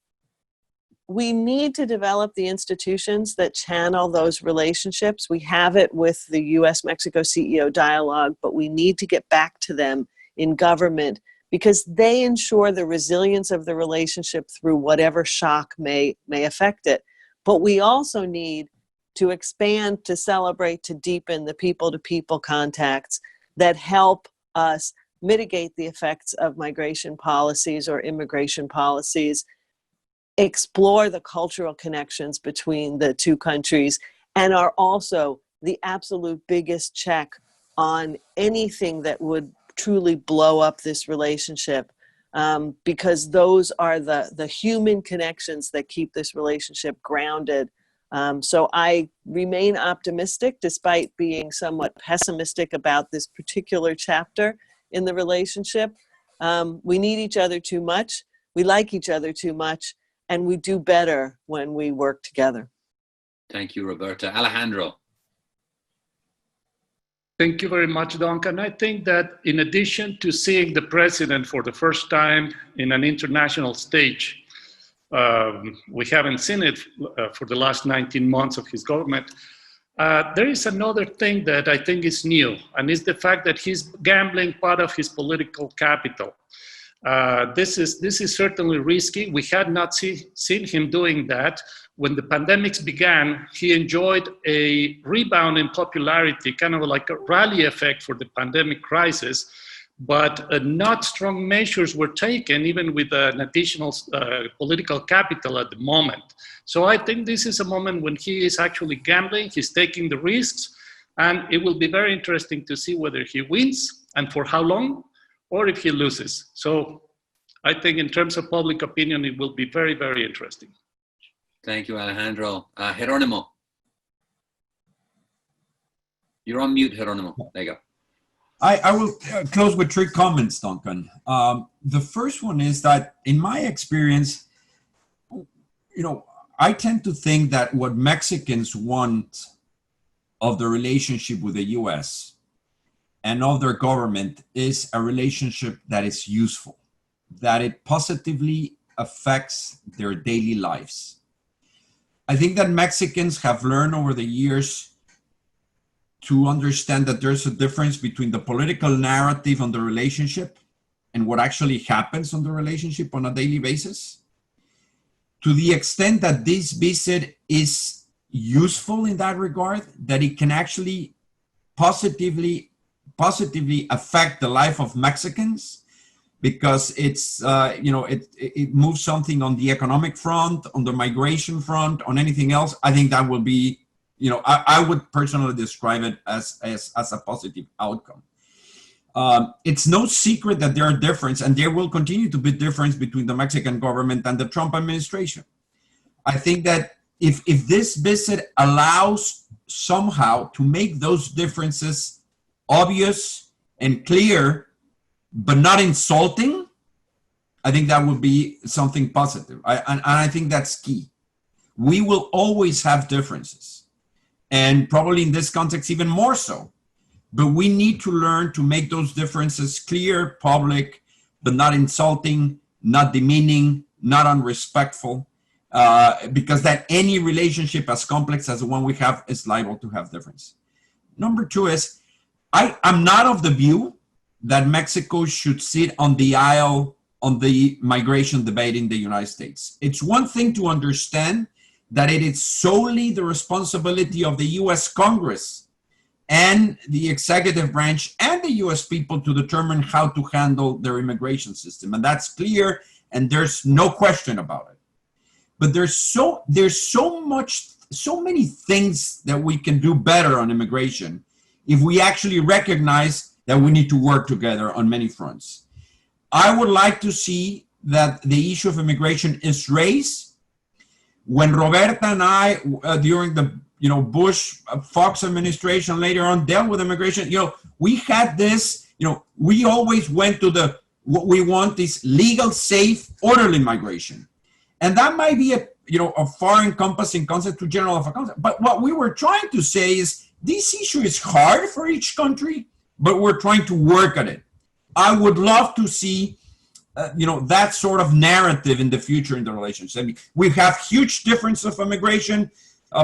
we need to develop the institutions that channel those relationships. We have it with the U.S. Mexico CEO dialogue, but we need to get back to them in government because they ensure the resilience of the relationship through whatever shock may affect it. But we also need to expand, to celebrate, to deepen the people-to-people contacts that help us mitigate the effects of migration policies or immigration policies, explore the cultural connections between the two countries, and are also the absolute biggest check on anything that would truly blow up this relationship, because those are the human connections that keep this relationship grounded. So I remain optimistic despite being somewhat pessimistic about this particular chapter in the relationship. We need each other too much. We like each other too much. And we do better when we work together. Thank you, Roberta. Alejandro. Thank you very much, Duncan. I think that in addition to seeing the president for the first time in an international stage, we haven't seen it for the last 19 months of his government. There is another thing that I think is new, and it's the fact that he's gambling part of his political capital. This is certainly risky. We had not seen him doing that. When the pandemics began, he enjoyed a rebound in popularity, kind of like a rally effect for the pandemic crisis, but not strong measures were taken, even with an additional political capital at the moment. So I think this is a moment when he is actually gambling, he's taking the risks, and it will be very interesting to see whether he wins and for how long, or if he loses. So I think in terms of public opinion, it will be very, very interesting. Thank you, Alejandro. Jeronimo. You're on mute, Jeronimo. There you go. I will close with 3 comments, Duncan. The first one is that in my experience, you know, I tend to think that what Mexicans want of the relationship with the US and of their government is a relationship that is useful, that it positively affects their daily lives. I think that Mexicans have learned over the years to understand that there's a difference between the political narrative on the relationship and what actually happens on the relationship on a daily basis. To the extent that this visit is useful in that regard, that it can actually positively affect the life of Mexicans, because it's, you know, it moves something on the economic front, on the migration front, on anything else. I think that will be, you know, I would personally describe it as a positive outcome. It's no secret that there are differences, and there will continue to be difference between the Mexican government and the Trump administration. I think that if this visit allows somehow to make those differences obvious and clear, but not insulting, I think that would be something positive. And I think that's key. We will always have differences, and probably in this context even more so. But we need to learn to make those differences clear, public, but not insulting, not demeaning, not unrespectful, because that any relationship as complex as the one we have is liable to have difference. Number 2 is, I'm not of the view that Mexico should sit on the aisle on the migration debate in the United States. It's one thing to understand that it is solely the responsibility of the US Congress and the executive branch and the US people to determine how to handle their immigration system. And that's clear, and there's no question about it. But there's so many things that we can do better on immigration if we actually recognize that we need to work together on many fronts. I would like to see that the issue of immigration is raised. When Roberta and I, during the Bush Fox administration later on dealt with immigration, we had this, we always went to what we want is legal, safe, orderly migration. And that might be a far-encompassing concept to general of a concept. But what we were trying to say is this issue is hard for each country, but we're trying to work at it. I would love to see that sort of narrative in the future in the relations. I mean, we have huge difference of immigration.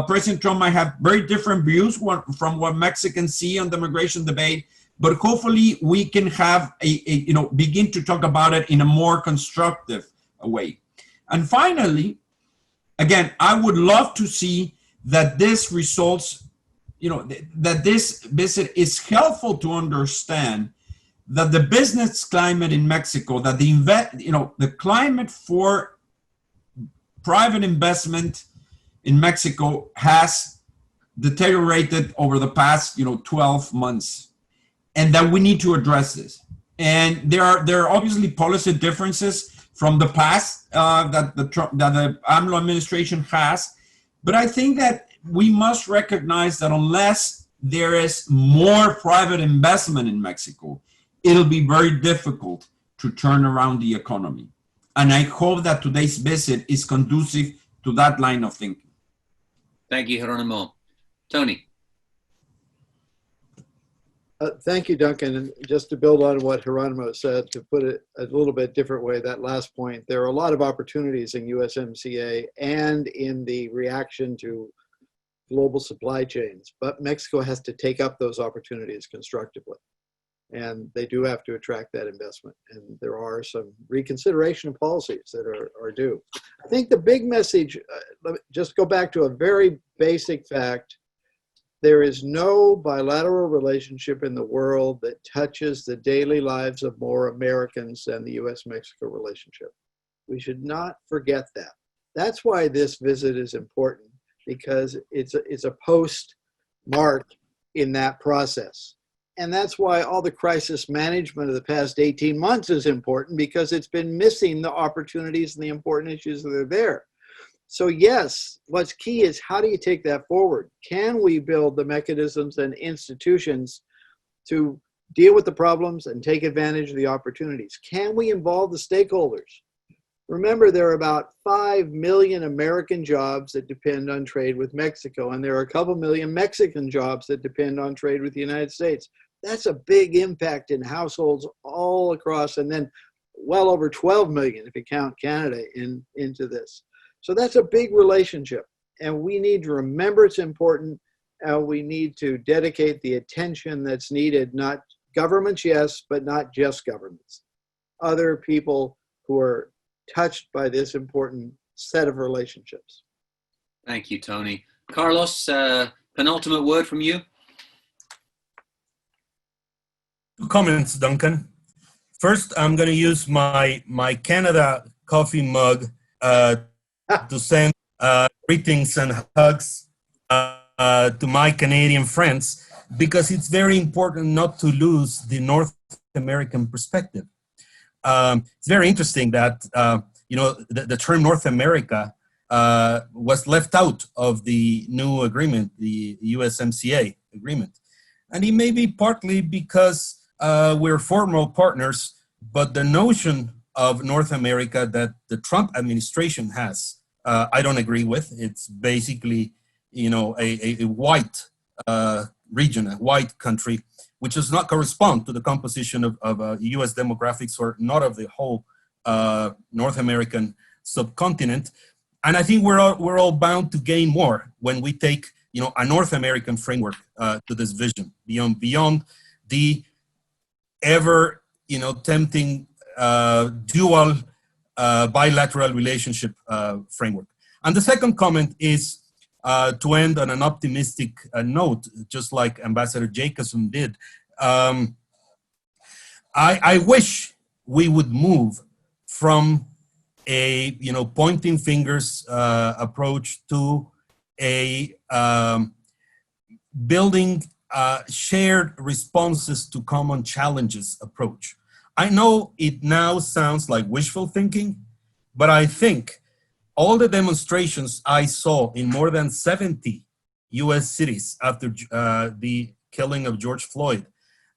President Trump might have very different views from what Mexicans see on the immigration debate, but hopefully we can have begin to talk about it in a more constructive way. And finally, again, I would love to see that this results, that this visit is helpful to understand that the business climate in Mexico, that the climate for private investment in Mexico has deteriorated over the past 12 months, and that we need to address this. And there are obviously policy differences from the past that the AMLO administration has, but I think that we must recognize that unless there is more private investment in Mexico, it'll be very difficult to turn around the economy. And I hope that today's visit is conducive to that line of thinking. Thank you, Geronimo. Tony. Thank you, Duncan. And just to build on what Geronimo said, to put it a little bit different way, that last point, there are a lot of opportunities in USMCA and in the reaction to global supply chains, but Mexico has to take up those opportunities constructively. And they do have to attract that investment. And there are some reconsideration of policies that are due. I think the big message, let me just go back to a very basic fact. There is no bilateral relationship in the world that touches the daily lives of more Americans than the U.S. Mexico relationship. We should not forget that. That's why this visit is important, because it's a post mark in that process. And that's why all the crisis management of the past 18 months is important, because it's been missing the opportunities and the important issues that are there. So yes, what's key is how do you take that forward? Can we build the mechanisms and institutions to deal with the problems and take advantage of the opportunities? Can we involve the stakeholders? Remember, there are about 5 million American jobs that depend on trade with Mexico, and there are a couple million Mexican jobs that depend on trade with the United States. That's a big impact in households all across, and then well over 12 million if you count Canada into this. So that's a big relationship, and we need to remember it's important, and we need to dedicate the attention that's needed, not governments, yes, but not just governments. Other people who are touched by this important set of relationships. Thank you, Tony. Carlos, penultimate word from you. 2 comments, Duncan. First, I'm going to use my Canada coffee mug to send greetings and hugs to my Canadian friends, because it's very important not to lose the North American perspective. It's very interesting that the term North America was left out of the new agreement, the USMCA agreement. And it may be partly because we're formal partners, but the notion of North America that the Trump administration has, I don't agree with. It's basically, a white region, a white country, which does not correspond to the composition of U.S. demographics, or not of the whole North American subcontinent. And I think we're all bound to gain more when we take, a North American framework to this vision, beyond the ever, tempting dual bilateral relationship framework. And the second comment is, to end on an optimistic note, just like Ambassador Jacobson did, I wish we would move from a pointing fingers approach to a building shared responses to common challenges approach. I know it now sounds like wishful thinking, but I think all the demonstrations I saw in more than 70 US cities after the killing of George Floyd,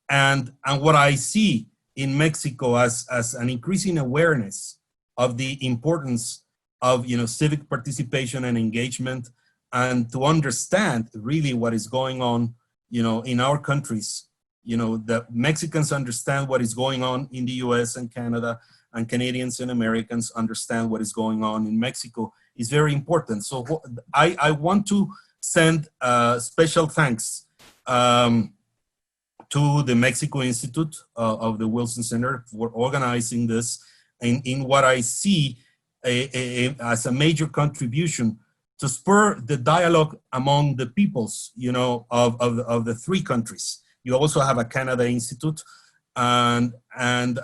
and what I see in Mexico as an increasing awareness of the importance of civic participation and engagement, and to understand really what is going on in our countries. The Mexicans understand what is going on in the US and Canada, and Canadians and Americans understand what is going on in Mexico is very important. So I want to send special thanks to the Mexico Institute of the Wilson Center for organizing this in what I see as a major contribution to spur the dialogue among the peoples, of the three countries. You also have a Canada Institute, and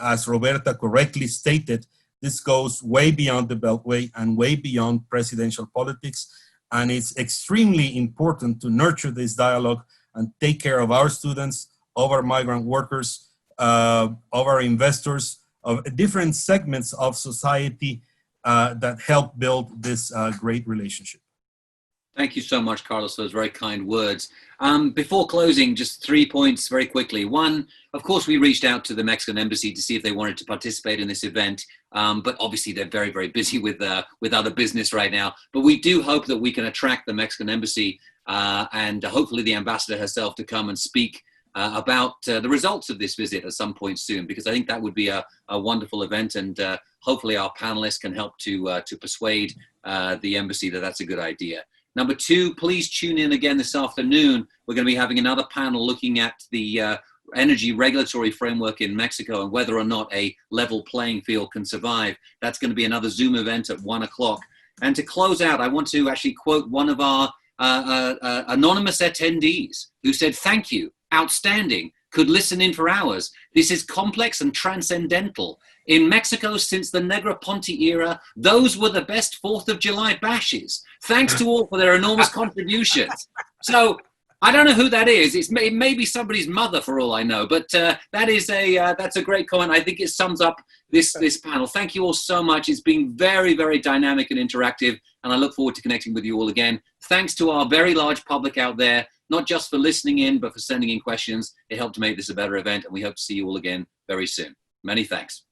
as Roberta correctly stated, this goes way beyond the Beltway and way beyond presidential politics, and it's extremely important to nurture this dialogue and take care of our students, of our migrant workers, of our investors, of different segments of society that help build this great relationship. Thank you so much, Carlos, for those very kind words. Before closing, just 3 points very quickly. One, of course, we reached out to the Mexican embassy to see if they wanted to participate in this event, but obviously they're very, very busy with other business right now. But we do hope that we can attract the Mexican embassy and hopefully the ambassador herself to come and speak about the results of this visit at some point soon, because I think that would be a wonderful event, and hopefully our panelists can help to persuade the embassy that that's a good idea. Number two, please tune in again this afternoon. We're going to be having another panel looking at the energy regulatory framework in Mexico and whether or not a level playing field can survive. That's going to be another Zoom event at 1 o'clock. And to close out, I want to actually quote one of our anonymous attendees who said, "Thank you, outstanding, could listen in for hours. This is complex and transcendental. In Mexico, since the Negroponte era, those were the best 4th of July bashes. Thanks to all for their enormous contributions." So I don't know who that is. It may be somebody's mother for all I know, but that's a great comment. I think it sums up this panel. Thank you all so much. It's been very, very dynamic and interactive, and I look forward to connecting with you all again. Thanks to our very large public out there, not just for listening in, but for sending in questions. It helped to make this a better event, and we hope to see you all again very soon. Many thanks.